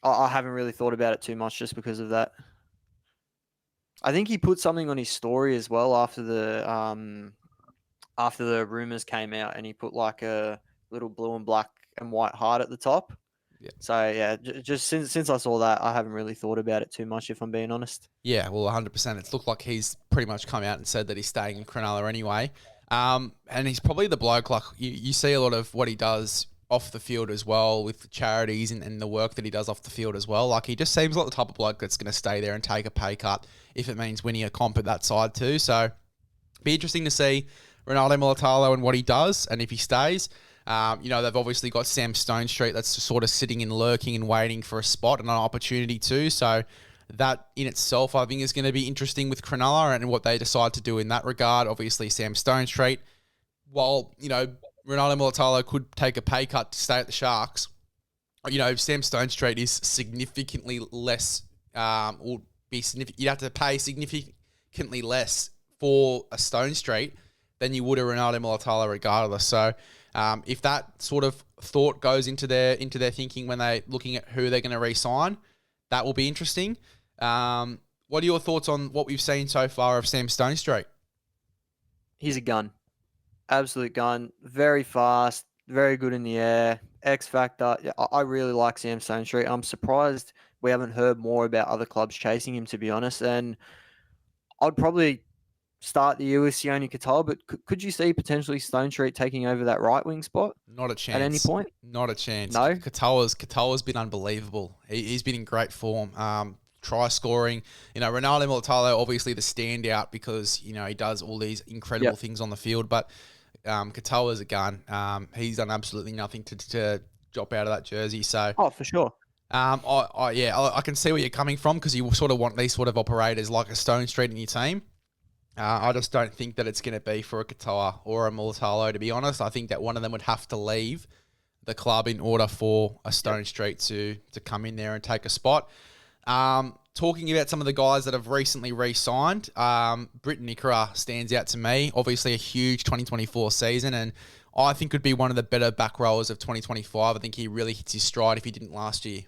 So I haven't really thought about it too much just because of that. I think he put something on his story as well after the rumors came out, and he put like a little blue and black and white heart at the top. Yeah. So yeah, just since I saw that, I haven't really thought about it too much, if I'm being honest. Yeah, well, 100%. It's looked like he's pretty much come out and said that he's staying in Cronulla anyway. And he's probably the bloke, like, you see a lot of what he does off the field as well with charities and the work that he does off the field as well. Like, he just seems like the type of bloke that's going to stay there and take a pay cut if it means winning a comp at that side too. So, be interesting to see Ronaldo Mulatalo and what he does and if he stays. They've obviously got Sam Stonestreet that's just sort of sitting and lurking and waiting for a spot and an opportunity too. So that in itself, I think, is going to be interesting with Cronulla and what they decide to do in that regard. Obviously, Sam Stonestreet, while, Ronaldo Mulatalo could take a pay cut to stay at the Sharks, Sam Stonestreet is significantly less, you'd have to pay significantly less for a Stonestreet than you would a Ronaldo Mulatalo regardless. So if that sort of thought goes into their thinking when they're looking at who they're going to re-sign, that will be interesting. What are your thoughts on what we've seen so far of Sam Stonestreet? He's a gun. Absolute gun. Very fast. Very good in the air. X factor. Yeah, I really like Sam Stonestreet. I'm surprised we haven't heard more about other clubs chasing him, to be honest. And I'd probably start the year with Sione Katoa, but could you see potentially Stonestreet taking over that right wing spot? Not a chance. At any point? Not a chance. No? Katoa's been unbelievable. He's been in great form. Try scoring. Ronaldo Mulatalo, obviously the standout because, he does all these incredible things on the field, but Katoa's a gun. He's done absolutely nothing to drop out of that jersey. So, for sure. I can see where you're coming from because you sort of want these sort of operators like a Stonestreet in your team. I just don't think that it's going to be for a Katoa or a Mulatalo, to be honest. I think that one of them would have to leave the club in order for a Stonestreet to come in there and take a spot. Talking about some of the guys that have recently re-signed, Briton Nikora stands out to me. Obviously a huge 2024 season, and I think could be one of the better back rowers of 2025. I think he really hits his stride if he didn't last year.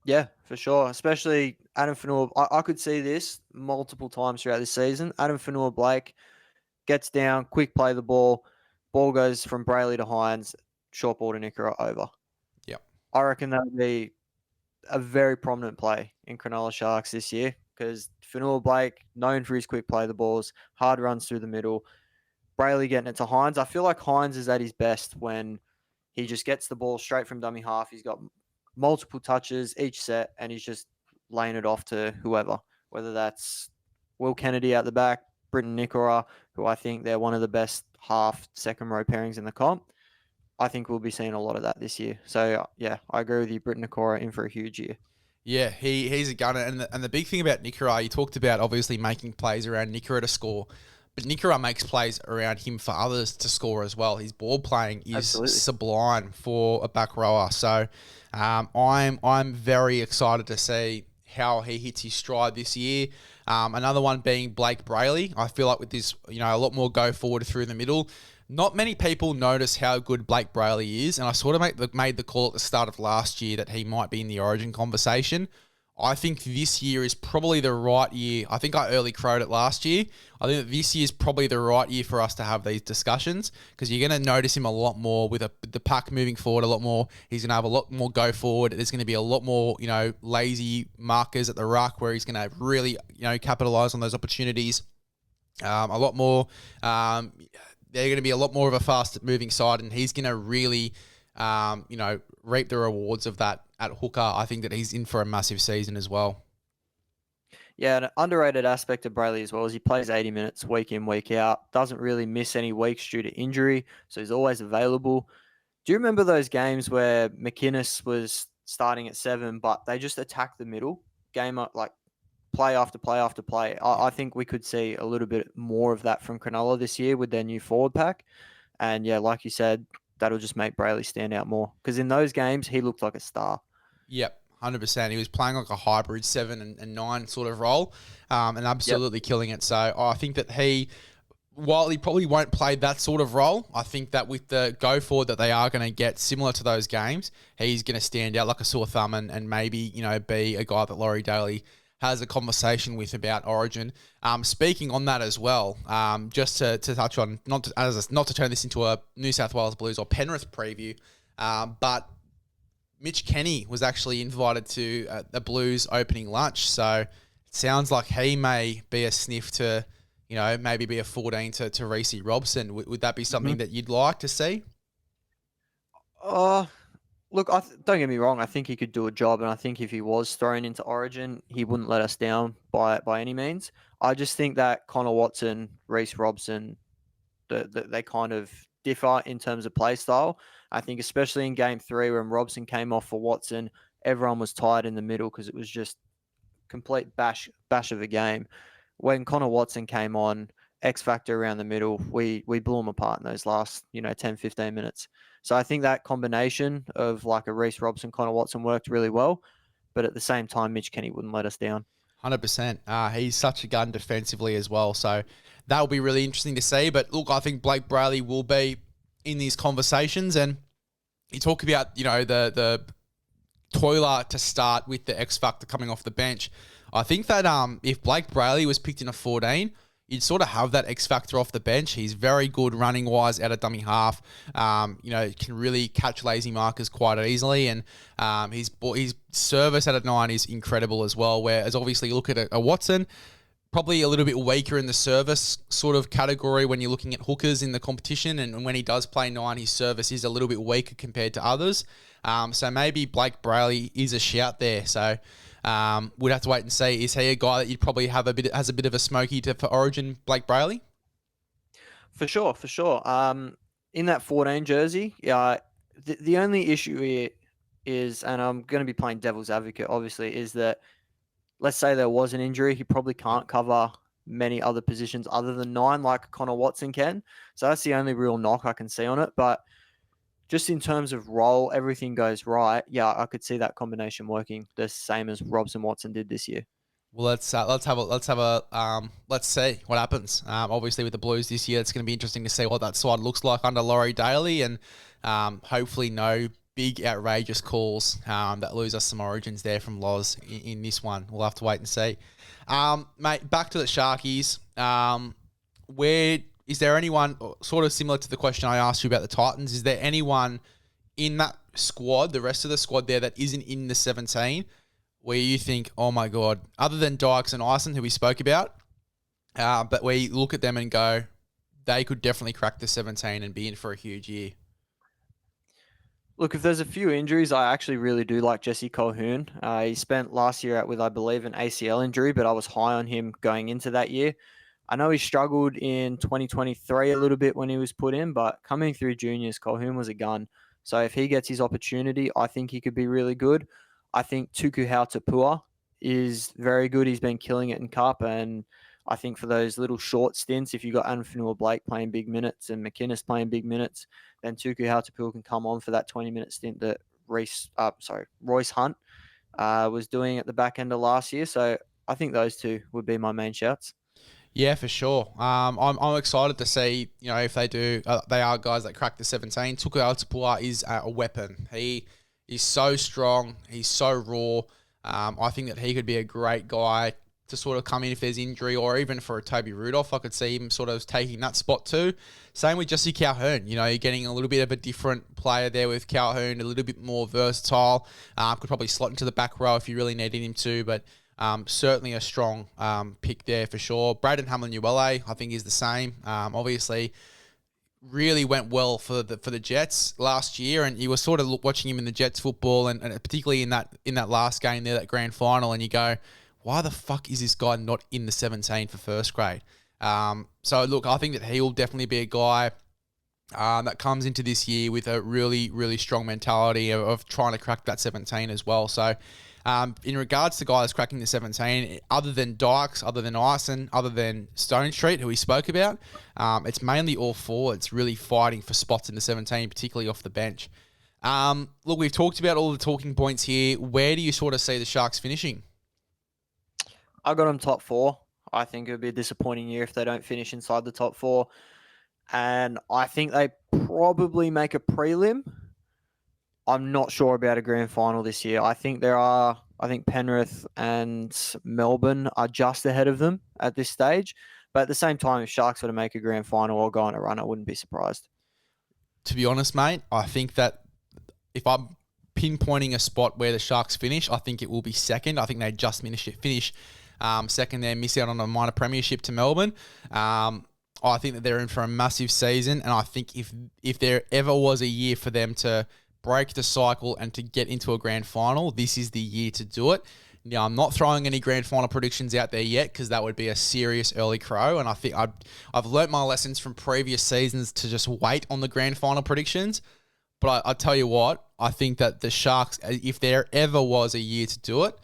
Yeah, for sure. Especially Adam Fanua. I could see this multiple times throughout this season. Adam Fanua-Blake gets down, quick play the ball. Ball goes from Brayley to Hines, short ball to Nikora over. Yep. I reckon that would be a very prominent play in Cronulla Sharks this year because Fanua-Blake, known for his quick play the balls, hard runs through the middle. Brayley getting it to Hines. I feel like Hines is at his best when he just gets the ball straight from dummy half. He's got multiple touches each set, and he's just laying it off to whoever, whether that's Will Kennedy out the back, Briton Nikora, who I think they're one of the best second row pairings in the comp. I think we'll be seeing a lot of that this year. So, yeah, I agree with you. Briton Nikora in for a huge year. Yeah, he's a gunner. And the big thing about Nikora, you talked about obviously making plays around Nikora to score, but Nikora makes plays around him for others to score as well. His ball playing is sublime for a back rower. So I'm very excited to see how he hits his stride this year. Another one being Blake Brayley. I feel like with this, a lot more go forward through the middle. Not many people notice how good Blake Brayley is, and I sort of made the call at the start of last year that he might be in the Origin conversation. I think this year is probably the right year. I think I early crowed it last year. I think that this year is probably the right year for us to have these discussions because you're going to notice him a lot more with the pack moving forward a lot more. He's going to have a lot more go forward. There's going to be a lot more, lazy markers at the ruck where he's going to really, capitalize on those opportunities. A lot more. They're going to be a lot more of a fast moving side, and he's going to really, reap the rewards of that at hooker. I think that he's in for a massive season as well. Yeah, an underrated aspect of Brayley as well is he plays 80 minutes week in, week out, doesn't really miss any weeks due to injury, so he's always available. Do you remember those games where McInnes was starting at 7, but they just attacked the middle, game up, like play after play after play? I think we could see a little bit more of that from Cronulla this year with their new forward pack. And yeah, like you said, that'll just make Brayley stand out more because in those games, he looked like a star. Yep. 100%. He was playing like a hybrid 7 and 9 sort of role and absolutely killing it. So I think that while he probably won't play that sort of role, I think that with the go forward that they are going to get similar to those games, he's going to stand out like a sore thumb and maybe, be a guy that Laurie Daly has a conversation with about Origin. Speaking on that as well, just to touch on, not to turn this into a New South Wales Blues or Penrith preview, but Mitch Kenny was actually invited to the Blues opening lunch. So it sounds like he may be a sniff to, maybe be a 14 to Reece Robson. Would that be something that you'd like to see? Look, don't get me wrong. I think he could do a job, and I think if he was thrown into Origin, he wouldn't let us down by any means. I just think that Connor Watson, Reece Robson, they kind of differ in terms of play style. I think especially in game 3 when Robson came off for Watson, everyone was tired in the middle because it was just complete bash of a game. When Connor Watson came on, X factor around the middle, we blew him apart in those last 10, 15 minutes. So I think that combination of like a Reece Robson, Connor Watson worked really well. But at the same time, Mitch Kenny wouldn't let us down. 100%. He's such a gun defensively as well. So that will be really interesting to see. But look, I think Blake Brayley will be in these conversations. And you talk about, the toiler to start with the X factor coming off the bench. I think that if Blake Brayley was picked in a 14, you'd sort of have that X factor off the bench. He's very good running wise out of dummy half. Can really catch lazy markers quite easily, and his service out of 9 is incredible as well. Whereas obviously you look at a Watson, probably a little bit weaker in the service sort of category when you're looking at hookers in the competition, and when he does play 9, his service is a little bit weaker compared to others. So maybe Blake Brayley is a shout there. So. We'd have to wait and see. Is he a guy that you'd probably have has a bit of a smoky for Origin, Blake Brayley? For sure. In that 14 jersey, the only issue here is, and I'm going to be playing devil's advocate, obviously, is that let's say there was an injury, he probably can't cover many other positions other than 9 like Connor Watson can. So that's the only real knock I can see on it. But just in terms of role, everything goes right. Yeah, I could see that combination working the same as Robson Watson did this year. Well, let's see what happens. Obviously, with the Blues this year, it's going to be interesting to see what that side looks like under Laurie Daly, and hopefully no big outrageous calls that lose us some Origins there from Loz in this one. We'll have to wait and see. Mate, back to the Sharkies. Is there anyone, sort of similar to the question I asked you about the Titans, is there anyone in that squad, the rest of the squad there, that isn't in the 17, where you think, oh my God, other than Dykes and Ison, who we spoke about, but where you look at them and go, they could definitely crack the 17 and be in for a huge year? Look, if there's a few injuries, I actually really do like Jesse Colquhoun. He spent last year out with, I believe, an ACL injury, but I was high on him going into that year. I know he struggled in 2023 a little bit when he was put in, but coming through juniors, Colquhoun was a gun. So if he gets his opportunity, I think he could be really good. I think Tuku Hautapua is very good. He's been killing it in Cup, and I think for those little short stints, if you got Anfanua Blake playing big minutes and McInnes playing big minutes, then Tuku Hautapua can come on for that 20-minute stint that Royce Hunt was doing at the back end of last year. So I think those two would be my main shouts. Yeah, for sure. I'm excited to see, if they do. They are guys that crack the 17. Tuku Hautapua is a weapon. He is so strong. He's so raw. I think that he could be a great guy to sort of come in if there's injury, or even for a Toby Rudolph, I could see him sort of taking that spot too. Same with Jesse Calhoun. You know, you're getting a little bit of a different player there with Calhoun, a little bit more versatile. Could probably slot into the back row if you really needed him to, but certainly a strong pick there for sure. Braden Hamlin-Uele, I think, is the same. Obviously, really went well for the Jets last year, and you were sort of watching him in the Jets football, and particularly in that last game there, that grand final, and you go, why the fuck is this guy not in the 17 for first grade? So look, I think that he will definitely be a guy that comes into this year with a really, really strong mentality of trying to crack that 17 as well. So in regards to guys cracking the 17, other than Dykes, other than Ison, other than Stone Street, who we spoke about, it's mainly all forwards really fighting for spots in the 17, particularly off the bench. Look, we've talked about all the talking points here. Where do you sort of see the Sharks finishing? I got them top 4. I think it would be a disappointing year if they don't finish inside the top 4. And I think they probably make a prelim. I'm not sure about a grand final this year. I think Penrith and Melbourne are just ahead of them at this stage. But at the same time, if Sharks were to make a grand final or go on a run, I wouldn't be surprised. To be honest, mate, I think that if I'm pinpointing a spot where the Sharks finish, I think it will be second. I think they just finish second there, miss out on a minor premiership to Melbourne. I think that they're in for a massive season, and I think if there ever was a year for them to break the cycle and to get into a grand final, this is the year to do it. Now, I'm not throwing any grand final predictions out there yet because that would be a serious early crow, and I think I've learnt my lessons from previous seasons to just wait on the grand final predictions. But I tell you what, I think that the Sharks, if there ever was a year to do it,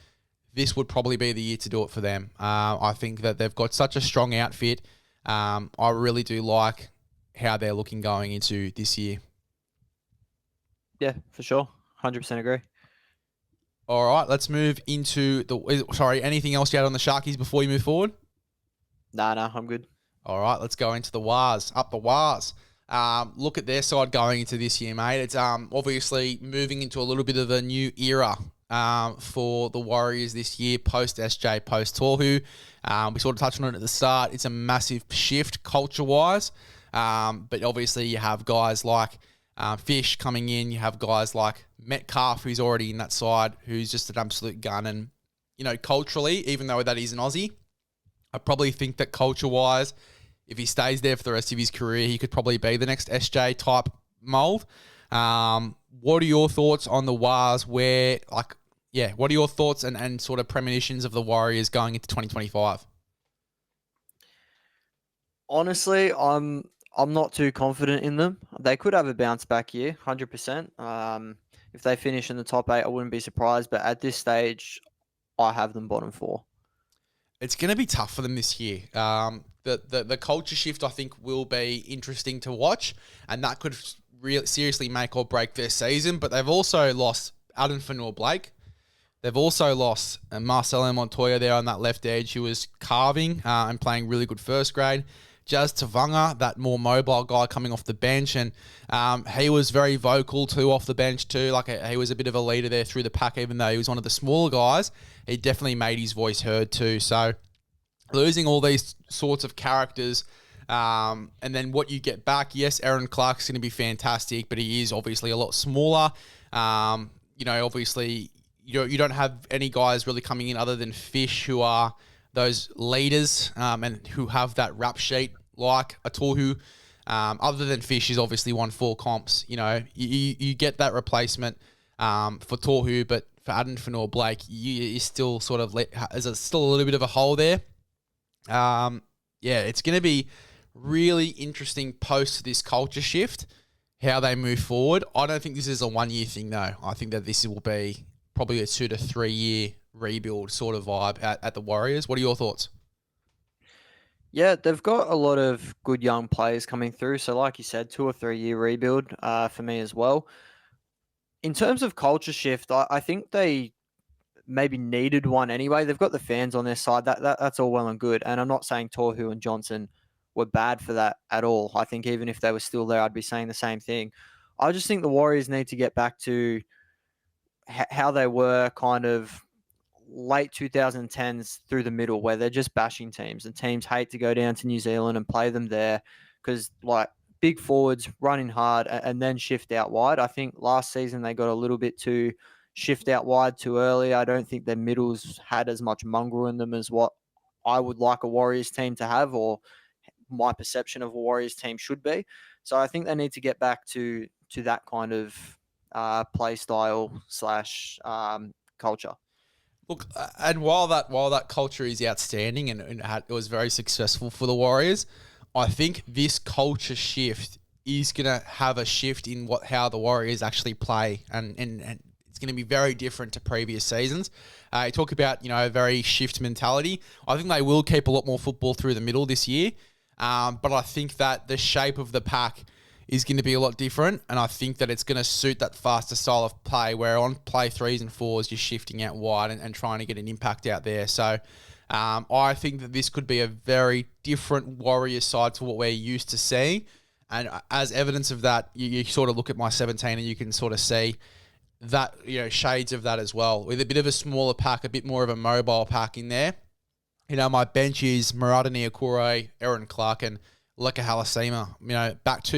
this would probably be the year to do it for them. I think that they've got such a strong outfit. I really do like how they're looking going into this year. Yeah, for sure. 100% agree. All right, let's move into anything else you had on the Sharkies before you move forward? Nah, I'm good. All right, let's go into the Wars. Up the Wars. Look at their side going into this year, mate. It's obviously moving into a little bit of a new era for the Warriors this year, post-SJ, post-Tohu. We sort of touched on it at the start. It's a massive shift culture-wise, but obviously you have guys like Fish coming in. You have guys like Metcalf, who's already in that side, who's just an absolute gun. And, you know, culturally, even though that is an Aussie, I probably think that culture-wise, if he stays there for the rest of his career, he could probably be the next SJ type mold. What are your thoughts on the Wars? What are your thoughts and sort of premonitions of the Warriors going into 2025? Honestly, I'm not too confident in them. They could have a bounce back year, 100%. If they finish in the top 8, I wouldn't be surprised. But at this stage, I have them bottom 4. It's going to be tough for them this year. The culture shift, I think, will be interesting to watch, and that could really seriously make or break their season. But they've also lost Addin Fanua-Blake. They've also lost Marcelo Montoya there on that left edge, who was carving and playing really good first grade. Jazz Tavanga, that more mobile guy coming off the bench, and he was very vocal too off the bench too. He was a bit of a leader there through the pack, even though he was one of the smaller guys. He definitely made his voice heard too. So losing all these sorts of characters, and then what you get back, yes, Aaron Clark's going to be fantastic, but he is obviously a lot smaller. Obviously you don't have any guys really coming in other than Fish, who are those leaders and who have that rap sheet like a Tohu. Other than Fish, he's obviously won 4 comps. You know, you get that replacement for Tohu, but for Addin Fanua-Blake, you still sort of there's still a little bit of a hole there. It's going to be really interesting post this culture shift, how they move forward. I don't think this is a 1-year thing, though. I think that this will be probably a 2 to 3 year rebuild sort of vibe at the Warriors. What are your thoughts? Yeah, they've got a lot of good young players coming through. So like you said, 2 or 3 year rebuild for me as well. In terms of culture shift, I think they maybe needed one anyway. They've got the fans on their side. That's all well and good. And I'm not saying Tohu and Johnson were bad for that at all. I think even if they were still there, I'd be saying the same thing. I just think the Warriors need to get back to how they were kind of late 2010s through the middle where they're just bashing teams, and teams hate to go down to New Zealand and play them there because like big forwards running hard and then shift out wide. I think last season they got a little bit too shift out wide too early. I don't think their middles had as much mongrel in them as what I would like a Warriors team to have, or my perception of a Warriors team should be. So I think they need to get back to that kind of play style slash culture. Look, and while that culture is outstanding and it was very successful for the Warriors, I think this culture shift is going to have a shift in how the Warriors actually play, and it's going to be very different to previous seasons. You talk about, a very shift mentality. I think they will keep a lot more football through the middle this year, but I think that the shape of the pack is going to be a lot different, and I think that it's going to suit that faster style of play where on play 3s and 4s you're shifting out wide and trying to get an impact out there. So I think that this could be a very different Warriors side to what we're used to seeing, and as evidence of that, you sort of look at my 17 and you can sort of see that, shades of that as well, with a bit of a smaller pack, a bit more of a mobile pack in there. My bench is Murata Niokore, Aaron Clark, and Leka Halasima,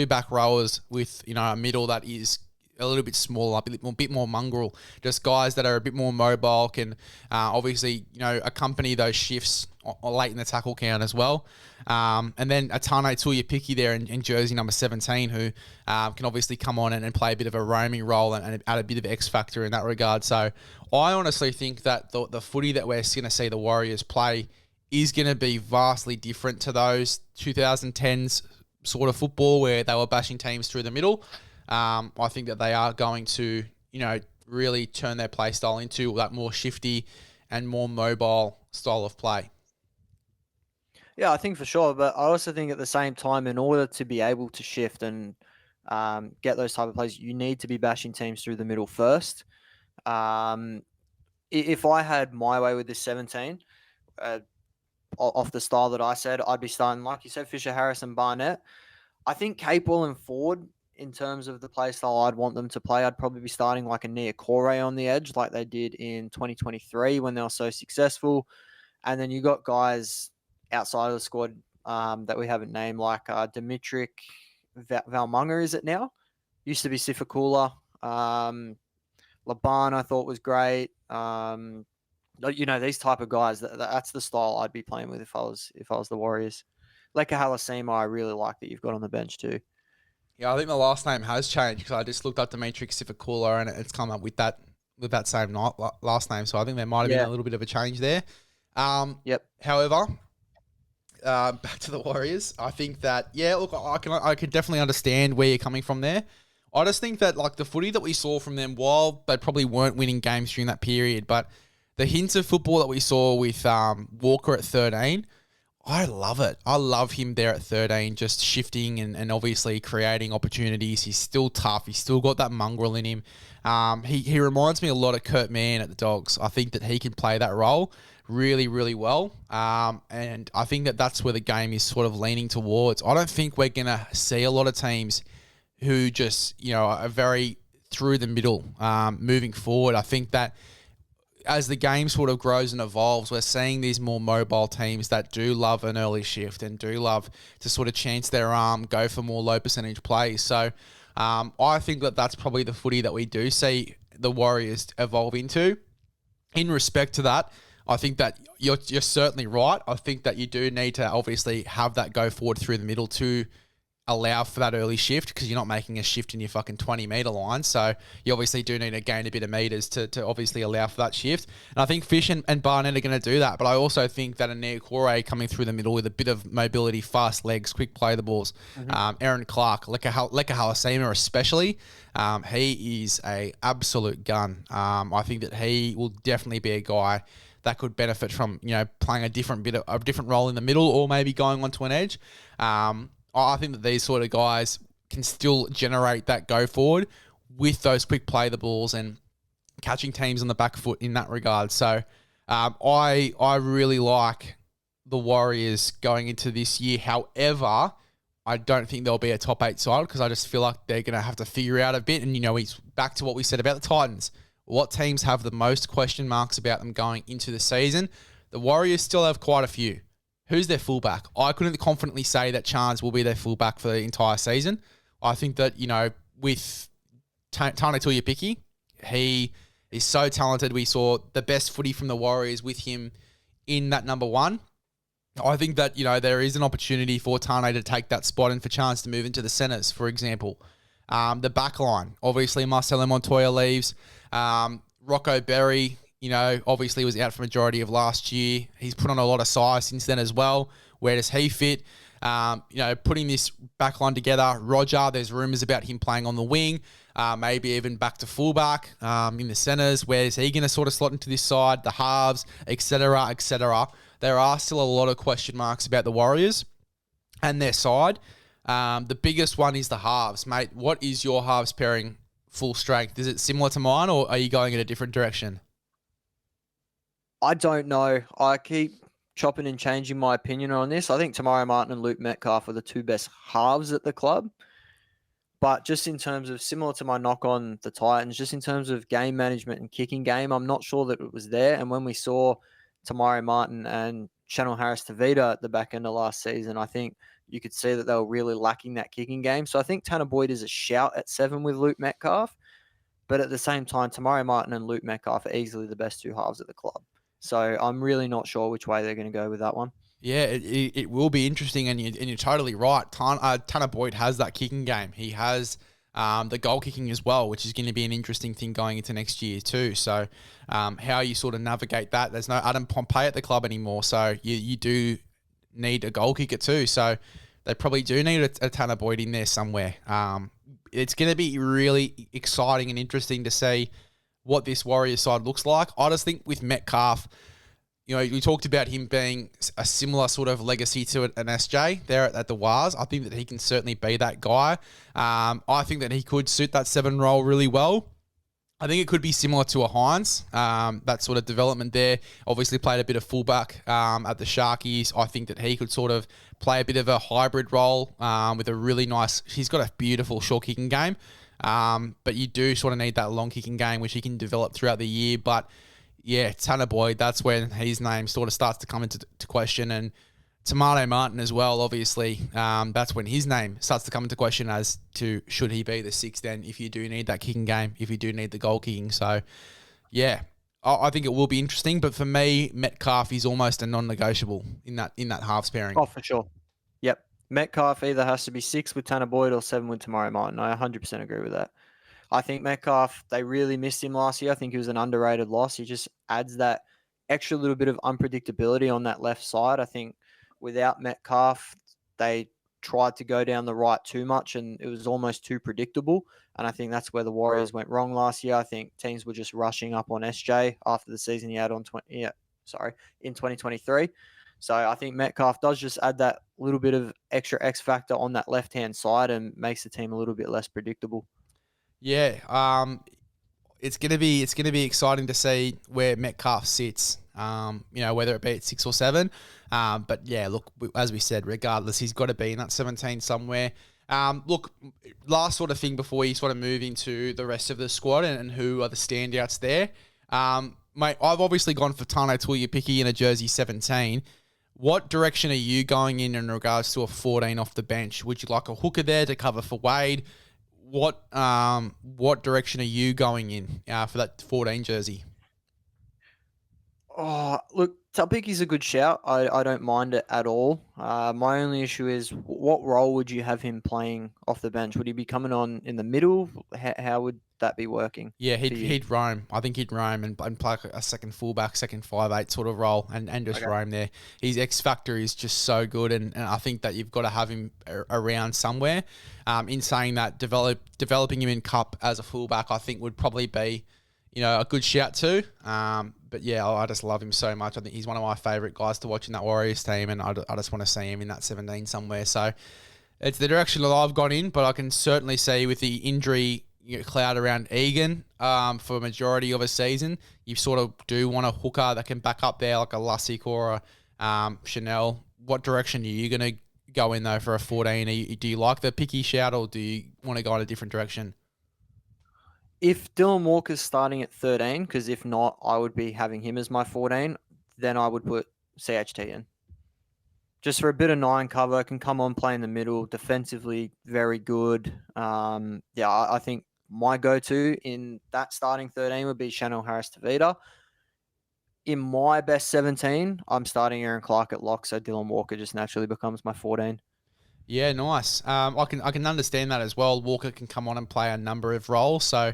back rowers with, a middle that is a little bit smaller, a bit more mongrel. Just guys that are a bit more mobile, can obviously, accompany those shifts late in the tackle count as well. And then Atane Tuiupiki there in jersey number 17, who can obviously come on and play a bit of a roaming role and add a bit of X factor in that regard. So I honestly think that the footy that we're going to see the Warriors play is going to be vastly different to those 2010s sort of football where they were bashing teams through the middle. I think that they are going to, really turn their play style into that more shifty and more mobile style of play. Yeah, I think for sure. But I also think at the same time, in order to be able to shift and get those type of plays, you need to be bashing teams through the middle first. If I had my way with this 17, off the style that I said, I'd be starting, like you said, Fisher, Harris and Barnett. I think Capewell and Ford, in terms of the play style I'd want them to play, I'd probably be starting like a Niokore on the edge like they did in 2023 when they were so successful. And then you got guys outside of the squad that we haven't named, like Dimitrik Valmunga, is it now? Used to be Sifakula. Laban I thought was great. These type of guys, that's the style I'd be playing with if I was the Warriors. Leka Halasima, I really like that you've got on the bench too. Yeah, I think the last name has changed because I just looked up Dimitri Sifakula and it's come up with that same last name. So I think there might have been a little bit of a change there. Yep. However, back to the Warriors. I think that, look, I can definitely understand where you're coming from there. I just think that like the footy that we saw from them, while they probably weren't winning games during that period, but the hints of football that we saw with Walker at 13, I love it. I love him there at 13, just shifting and obviously creating opportunities. He's still tough. He's still got that mongrel in him. He reminds me a lot of Kurt Mann at the Dogs. I think that he can play that role really, really well. And I think that that's where the game is sort of leaning towards. I don't think we're going to see a lot of teams who just, are very through the middle moving forward. I think that as the game sort of grows and evolves, we're seeing these more mobile teams that do love an early shift and do love to sort of chance their arm, go for more low percentage plays. So I think that that's probably the footy that we do see the Warriors evolve into. In respect to that, I think that you're certainly right. I think that you do need to obviously have that go forward through the middle to allow for that early shift, because you're not making a shift in your fucking 20-metre line. So you obviously do need to gain a bit of metres to obviously allow for that shift. And I think Fish and Barnett are going to do that. But I also think that a Niokore coming through the middle with a bit of mobility, fast legs, quick play the balls. Aaron Clark, Leka Halasima especially, he is a absolute gun. I think that he will definitely be a guy that could benefit from, playing a different role in the middle or maybe going onto an edge. I think that these sort of guys can still generate that go forward with those quick play the balls and catching teams on the back foot in that regard. So I really like the Warriors going into this year. However, I don't think they'll be a top 8 side because I just feel like they're going to have to figure out a bit. And, it's back to what we said about the Titans. what teams have the most question marks about them going into the season. The Warriors still have quite a few. Who's their fullback? I couldn't confidently say that Chance will be their fullback for the entire season. I think that, with Tane Tuiupiki, he is so talented. We saw the best footy from the Warriors with him in that number one. I think that, there is an opportunity for Tane to take that spot and for Chance to move into the centres, for example. The back line, obviously Marcelo Montoya leaves. Rocco Berry, obviously was out for majority of last year. He's put on a lot of size since then as well. Where does he fit? Putting this back line together, Roger, there's rumours about him playing on the wing, maybe even back to fullback in the centres. Where is he going to sort of slot into this side, the halves, etc., etc.? There are still a lot of question marks about the Warriors and their side. The biggest one is the halves. Mate, what is your halves pairing full strength? Is it similar to mine, or are you going in a different direction? I don't know. I keep chopping and changing my opinion on this. I think Tamari Martin and Luke Metcalf are the two best halves at the club. But just in terms of, similar to my knock on the Titans, just in terms of game management and kicking game, I'm not sure that it was there. And when we saw Tamari Martin and Channel Harris Tavita at the back end of last season, I think you could see that they were really lacking that kicking game. So I think Tanner Boyd is a shout at 7 with Luke Metcalf. But at the same time, Tamari Martin and Luke Metcalf are easily the best two halves at the club. So I'm really not sure which way they're going to go with that one. Yeah, it will be interesting, and you're totally right. Tanner Boyd has that kicking game. He has the goal kicking as well, which is going to be an interesting thing going into next year too. So how you sort of navigate that. There's no Adam Pompey at the club anymore, so you do need a goal kicker too. So they probably do need a Tanner Boyd in there somewhere. It's going to be really exciting and interesting to see what this Warriors side looks like. I just think with Metcalf, we talked about him being a similar sort of legacy to an SJ there at the Wars. I think that he can certainly be that guy. I think that he could suit that 7 role really well. I think it could be similar to a Hines, that sort of development there. Obviously played a bit of fullback at the Sharkies. I think that he could sort of play a bit of a hybrid role with a really nice... He's got a beautiful short kicking game, but you do sort of need that long kicking game, which he can develop throughout the year. But yeah, Tanner Boyd, that's when his name sort of starts to come into question. And Tamari Martin as well, obviously, that's when his name starts to come into question as to should he be the 6th then if you do need that kicking game, if you do need the goal kicking. So, yeah, I think it will be interesting. But for me, Metcalf is almost a non-negotiable in that halves pairing. Oh, for sure. Yep. Metcalf either has to be 6 with Tanner Boyd or 7 with Tamari Martin. I 100% agree with that. I think Metcalf, they really missed him last year. I think he was an underrated loss. He just adds that extra little bit of unpredictability on that left side. I think without Metcalf, they tried to go down the right too much and it was almost too predictable. And I think that's where the Warriors went wrong last year. I think teams were just rushing up on SJ after the season he had in 2023. So I think Metcalf does just add that little bit of extra X factor on that left-hand side and makes the team a little bit less predictable. Yeah, it's gonna be exciting to see where Metcalf sits. Whether it be at 6 or 7. But yeah, look, as we said, regardless, he's got to be in that 17 somewhere. Look, last sort of thing before you sort of move into the rest of the squad and who are the standouts there. Mate, I've obviously gone for Tane Tuiupiki in a jersey 17. What direction are you going in regards to a 14 off the bench? Would you like a hooker there to cover for Wade? What direction are you going in for that 14 jersey? Oh, look, Tuiupiki's a good shout. I don't mind it at all. My only issue is what role would you have him playing off the bench? Would he be coming on in the middle? How would that be working? Yeah, he'd roam. I think he'd roam and play a second fullback, second 5'8" sort of role and just roam there. His X factor is just so good, and I think that you've got to have him around somewhere. In saying that, developing him in Cup as a fullback, I think would probably be, a good shout too. But yeah, I just love him so much. I think he's one of my favourite guys to watch in that Warriors team, and I just want to see him in that 17 somewhere. So it's the direction that I've gone in, but I can certainly see with the injury cloud around Egan for a majority of a season, you sort of do want a hooker that can back up there like a Lussick or a Chanel. What direction are you going to go in though for a 14? Do you like the picky shout or do you want to go in a different direction? If Dylan Walker's starting at 13, because if not, I would be having him as my 14, then I would put CHT in. Just for a bit of 9 cover, can come on, play in the middle, defensively very good. I think my go-to in that starting 13 would be Chanel Harris-Tavita. In my best 17, I'm starting Aaron Clark at lock, so Dylan Walker just naturally becomes my 14. Yeah, nice. I can understand that as well. Walker can come on and play a number of roles. So,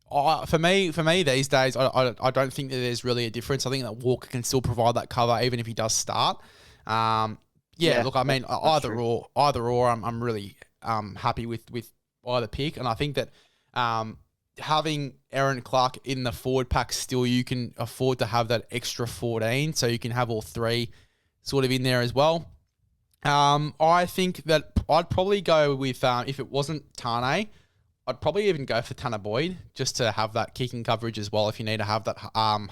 for me these days, I don't think that there's really a difference. I think that Walker can still provide that cover even if he does start. Yeah, Yeah, look, I mean, that's true. either or, I'm really happy with either pick, and I think that having Aaron Clark in the forward pack still, you can afford to have that extra 14, so you can have all three sort of in there as well. I think that I'd probably go with, if it wasn't Tane, I'd probably even go for Tanner Boyd just to have that kicking coverage as well. If you need to have that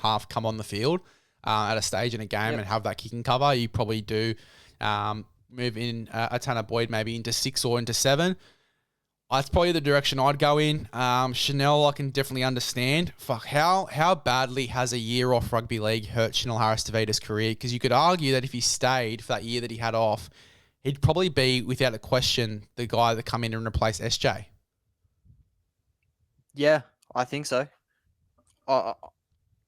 half come on the field at a stage in a game Yep. and have that kicking cover, you probably do move in a Tanner Boyd maybe into 6 or into 7. That's probably the direction I'd go in. Chanel, I can definitely understand. Fuck, how badly has a year off rugby league hurt Chanel Harris-Tavita's career? Because you could argue that if he stayed for that year that he had off, he'd probably be, without a question, the guy that come in and replace SJ. Yeah, I think so. I,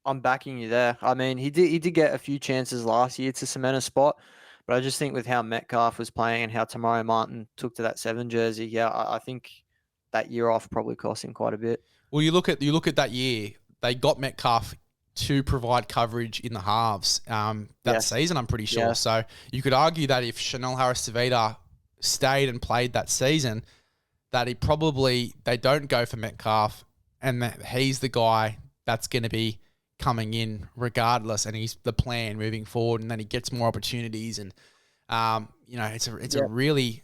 I'm backing you there. I mean, he did get a few chances last year to cement a spot, but I just think with how Metcalf was playing and how Tamari Martin took to that 7 jersey, yeah, I think that year off probably cost him quite a bit. Well, you look at that year. They got Metcalf to provide coverage in the halves that Yes. season, I'm pretty sure. Yeah. So you could argue that if Chanel Harris-Tavita stayed and played that season, that they don't go for Metcalf, and that he's the guy that's going to be coming in regardless, and he's the plan moving forward, and then he gets more opportunities, and Yeah. it's a really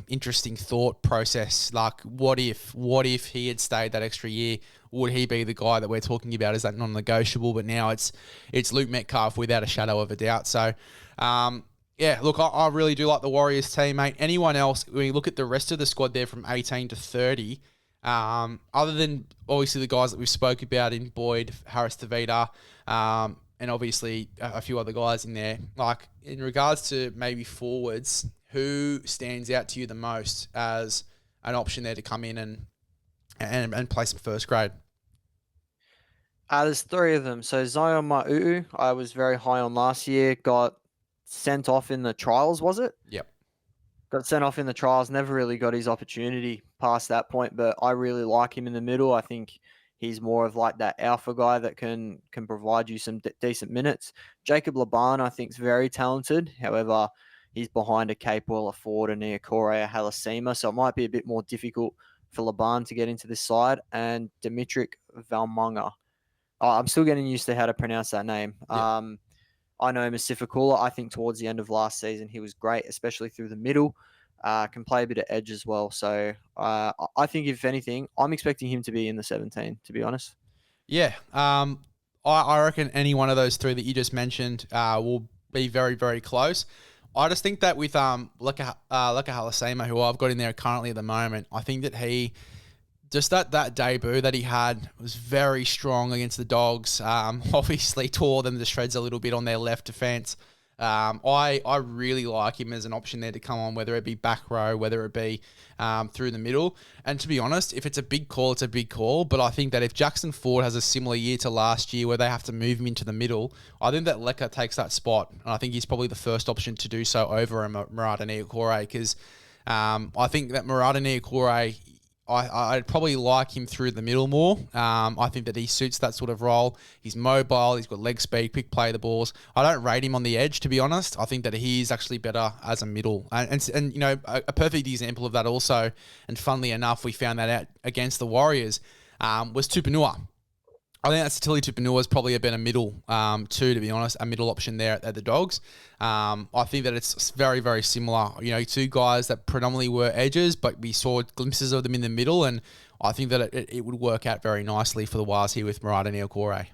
interesting thought process. Like, what if he had stayed that extra year? Would he be the guy that we're talking about? Is that non-negotiable? But now it's Luke Metcalf without a shadow of a doubt. So, yeah, look, I really do like the Warriors team, mate. Anyone else, when you look at the rest of the squad there from 18 to 30, other than obviously the guys that we spoke about in Boyd, Harris-Tavita, and obviously a few other guys in there, like in regards to maybe forwards, who stands out to you the most as an option there to come in and play some first grade? There's 3 of them. So Zion Ma'uu, I was very high on last year, got sent off in the trials, was it? Yep. Got sent off in the trials, never really got his opportunity past that point, but I really like him in the middle. I think he's more of like that alpha guy that can provide you some decent minutes. Jacob Laban, I think, is very talented. However, he's behind a Capewell, a Ford, a Niokore, a Halasima, so it might be a bit more difficult for Laban to get into this side. And Dimitrik Valmunga. I'm still getting used to how to pronounce that name. Yep. I know him as Sifakula. I think towards the end of last season, he was great, especially through the middle. Can play a bit of edge as well. So I think, if anything, I'm expecting him to be in the 17, to be honest. Yeah. I reckon any one of those three that you just mentioned will be very, very close. I just think that with Leka Halasema, who I've got in there currently at the moment, I think that he just that debut that he had was very strong against the Dogs. Obviously tore them to shreds a little bit on their left defence. I really like him as an option there to come on, whether it be back row, whether it be through the middle. And to be honest, if it's a big call, it's a big call. But I think that if Jackson Ford has a similar year to last year where they have to move him into the middle, I think that Leka takes that spot. And I think he's probably the first option to do so over Murata Niokore, because I think that Murata Niokore, I'd probably like him through the middle more. I think that he suits that sort of role. He's mobile. He's got leg speed, quick play the balls. I don't rate him on the edge, to be honest. I think that he's actually better as a middle. And you know, a perfect example of that also, and funnily enough, we found that out against the Warriors, was Tupanua. I think that Satili Tupanua is probably a better middle, too, to be honest, a middle option there at the Dogs. I think that it's very, very similar. You know, two guys that predominantly were edges, but we saw glimpses of them in the middle, and I think that it would work out very nicely for the Wars here with Murata Niokore.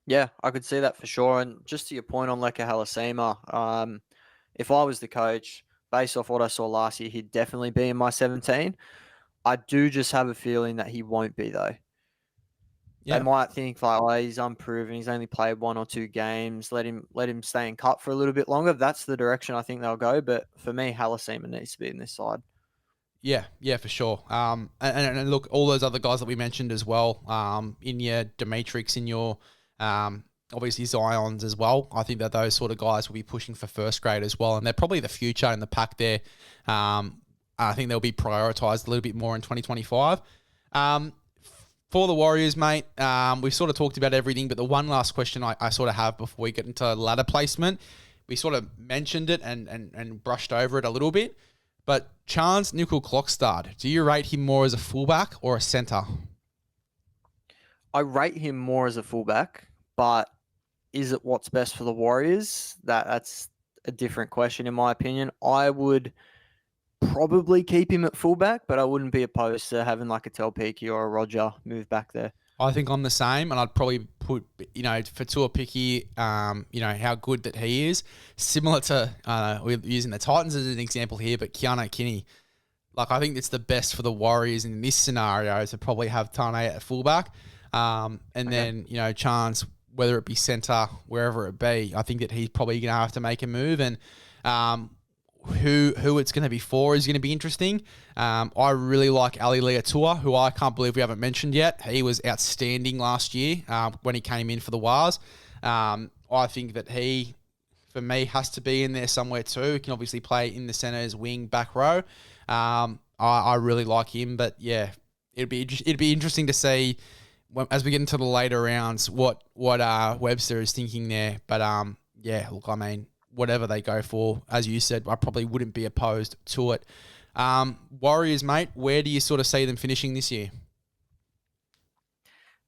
Yeah, I could see that for sure. And just to your point on Leka Halasima, if I was the coach, based off what I saw last year, he'd definitely be in my 17. I do just have a feeling that he won't be, though. They Yeah. might think like, oh, he's unproven. He's only played 1 or 2 games. Let him stay in cup for a little bit longer. That's the direction I think they'll go. But for me, Halasima needs to be in this side. Yeah, for sure. And look, all those other guys that we mentioned as well, in your Demetrix, in your obviously Zions as well. I think that those sort of guys will be pushing for first grade as well, and they're probably the future in the pack there. I think they'll be prioritised a little bit more in 2025. For the Warriors, mate, we've sort of talked about everything, but the one last question I sort of have before we get into ladder placement, we sort of mentioned it and brushed over it a little bit, but Chance Nickel-Klokstad, do you rate him more as a fullback or a centre? I rate him more as a fullback, but is it what's best for the Warriors? That's a different question, in my opinion. I would probably keep him at fullback, but I wouldn't be opposed to having like a Telpiki or a Roger move back there. I think I'm the same, and I'd probably put, for Tuapiki, how good that he is. Similar to, we're using the Titans as an example here, but Keanu Kinney. Like, I think it's the best for the Warriors in this scenario to probably have Tane at fullback. Then, Chance, whether it be centre, wherever it be, I think that he's probably going to have to make a move. And who it's going to be for is going to be interesting. I really like Ali Leatua, who I can't believe we haven't mentioned yet. He was outstanding last year when he came in for the Wars. I think that he, for me, has to be in there somewhere too. He can obviously play in the centre's wing, back row. I really like him, but yeah, it'd be interesting to see as we get into the later rounds what Webster is thinking there. But yeah, look, I mean, whatever they go for, as you said, I probably wouldn't be opposed to it. Warriors, mate, where do you sort of see them finishing this year?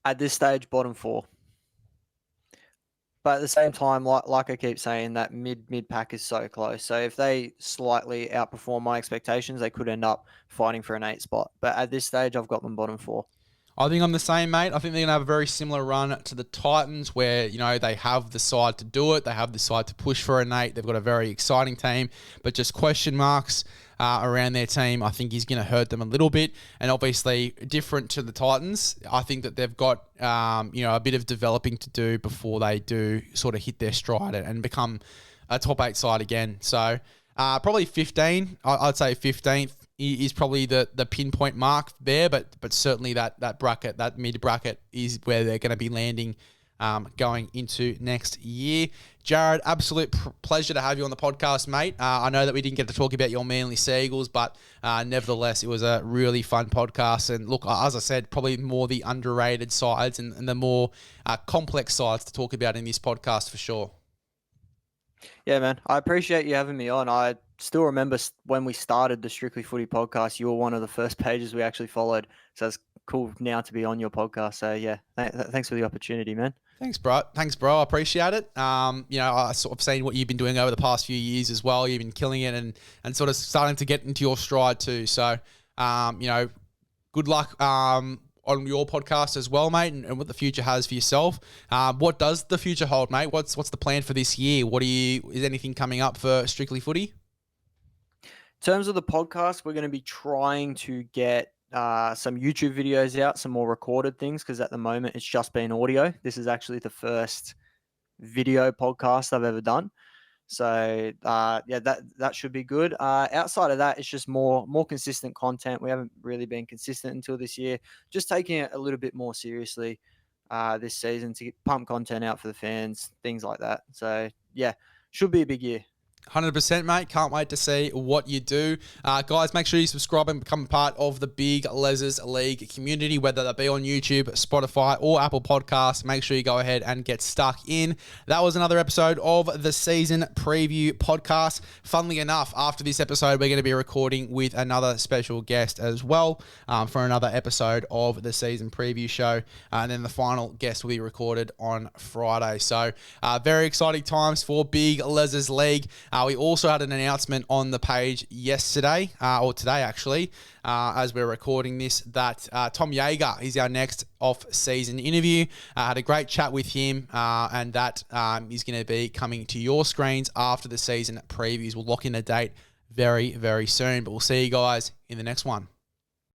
At this stage, bottom 4. But at the same time, like I keep saying, that mid pack is so close. So if they slightly outperform my expectations, they could end up fighting for an 8 spot. But at this stage, I've got them bottom 4. I think I'm the same, mate. I think they're going to have a very similar run to the Titans where, they have the side to do it. They have the side to push for an 8. They've got a very exciting team, but just question marks around their team, I think is going to hurt them a little bit. And obviously, different to the Titans, I think that they've got, a bit of developing to do before they do sort of hit their stride and become a top 8 side again. So probably 15. I'd say 15th. Is probably the pinpoint mark there, but certainly that bracket, that mid bracket, is where they're going to be landing going into next year. Jarrod, absolute pleasure to have you on the podcast, mate. I know that we didn't get to talk about your Manly Seagulls, but nevertheless, it was a really fun podcast. And look, as I said, probably more the underrated sides and the more complex sides to talk about in this podcast for sure. Yeah, man. I appreciate you having me on. I still remember when we started the Strictly Footy podcast, you were one of the first pages we actually followed. So it's cool now to be on your podcast. So yeah, thanks for the opportunity, man. Thanks, bro. I appreciate it. I sort of seen what you've been doing over the past few years as well. You've been killing it and sort of starting to get into your stride too. So, good luck on your podcast as well, mate, and what the future has for yourself. What does the future hold, mate? What's the plan for this year? Is anything coming up for Strictly Footy? In terms of the podcast, we're going to be trying to get some YouTube videos out, some more recorded things, because at the moment it's just been audio. This is actually the first video podcast I've ever done. So that should be good. Outside of that, it's just more consistent content. We haven't really been consistent until this year. Just taking it a little bit more seriously this season to pump content out for the fans, things like that. So yeah, should be a big year. 100%, mate. Can't wait to see what you do. Guys, make sure you subscribe and become part of the big LEZ'S League community, whether that be on YouTube, Spotify, or Apple Podcasts. Make sure you go ahead and get stuck in. That was another episode of the season preview podcast. Funnily enough, after this episode, we're going to be recording with another special guest as well for another episode of the season preview show. And then the final guest will be recorded on Friday. So very exciting times for big LEZ'S League. We also had an announcement on the page yesterday, or today actually, as we're recording this, that Tom Yeager is our next off-season interview. Had a great chat with him, and that is going to be coming to your screens after the season previews. We'll lock in a date very, very soon, but we'll see you guys in the next one.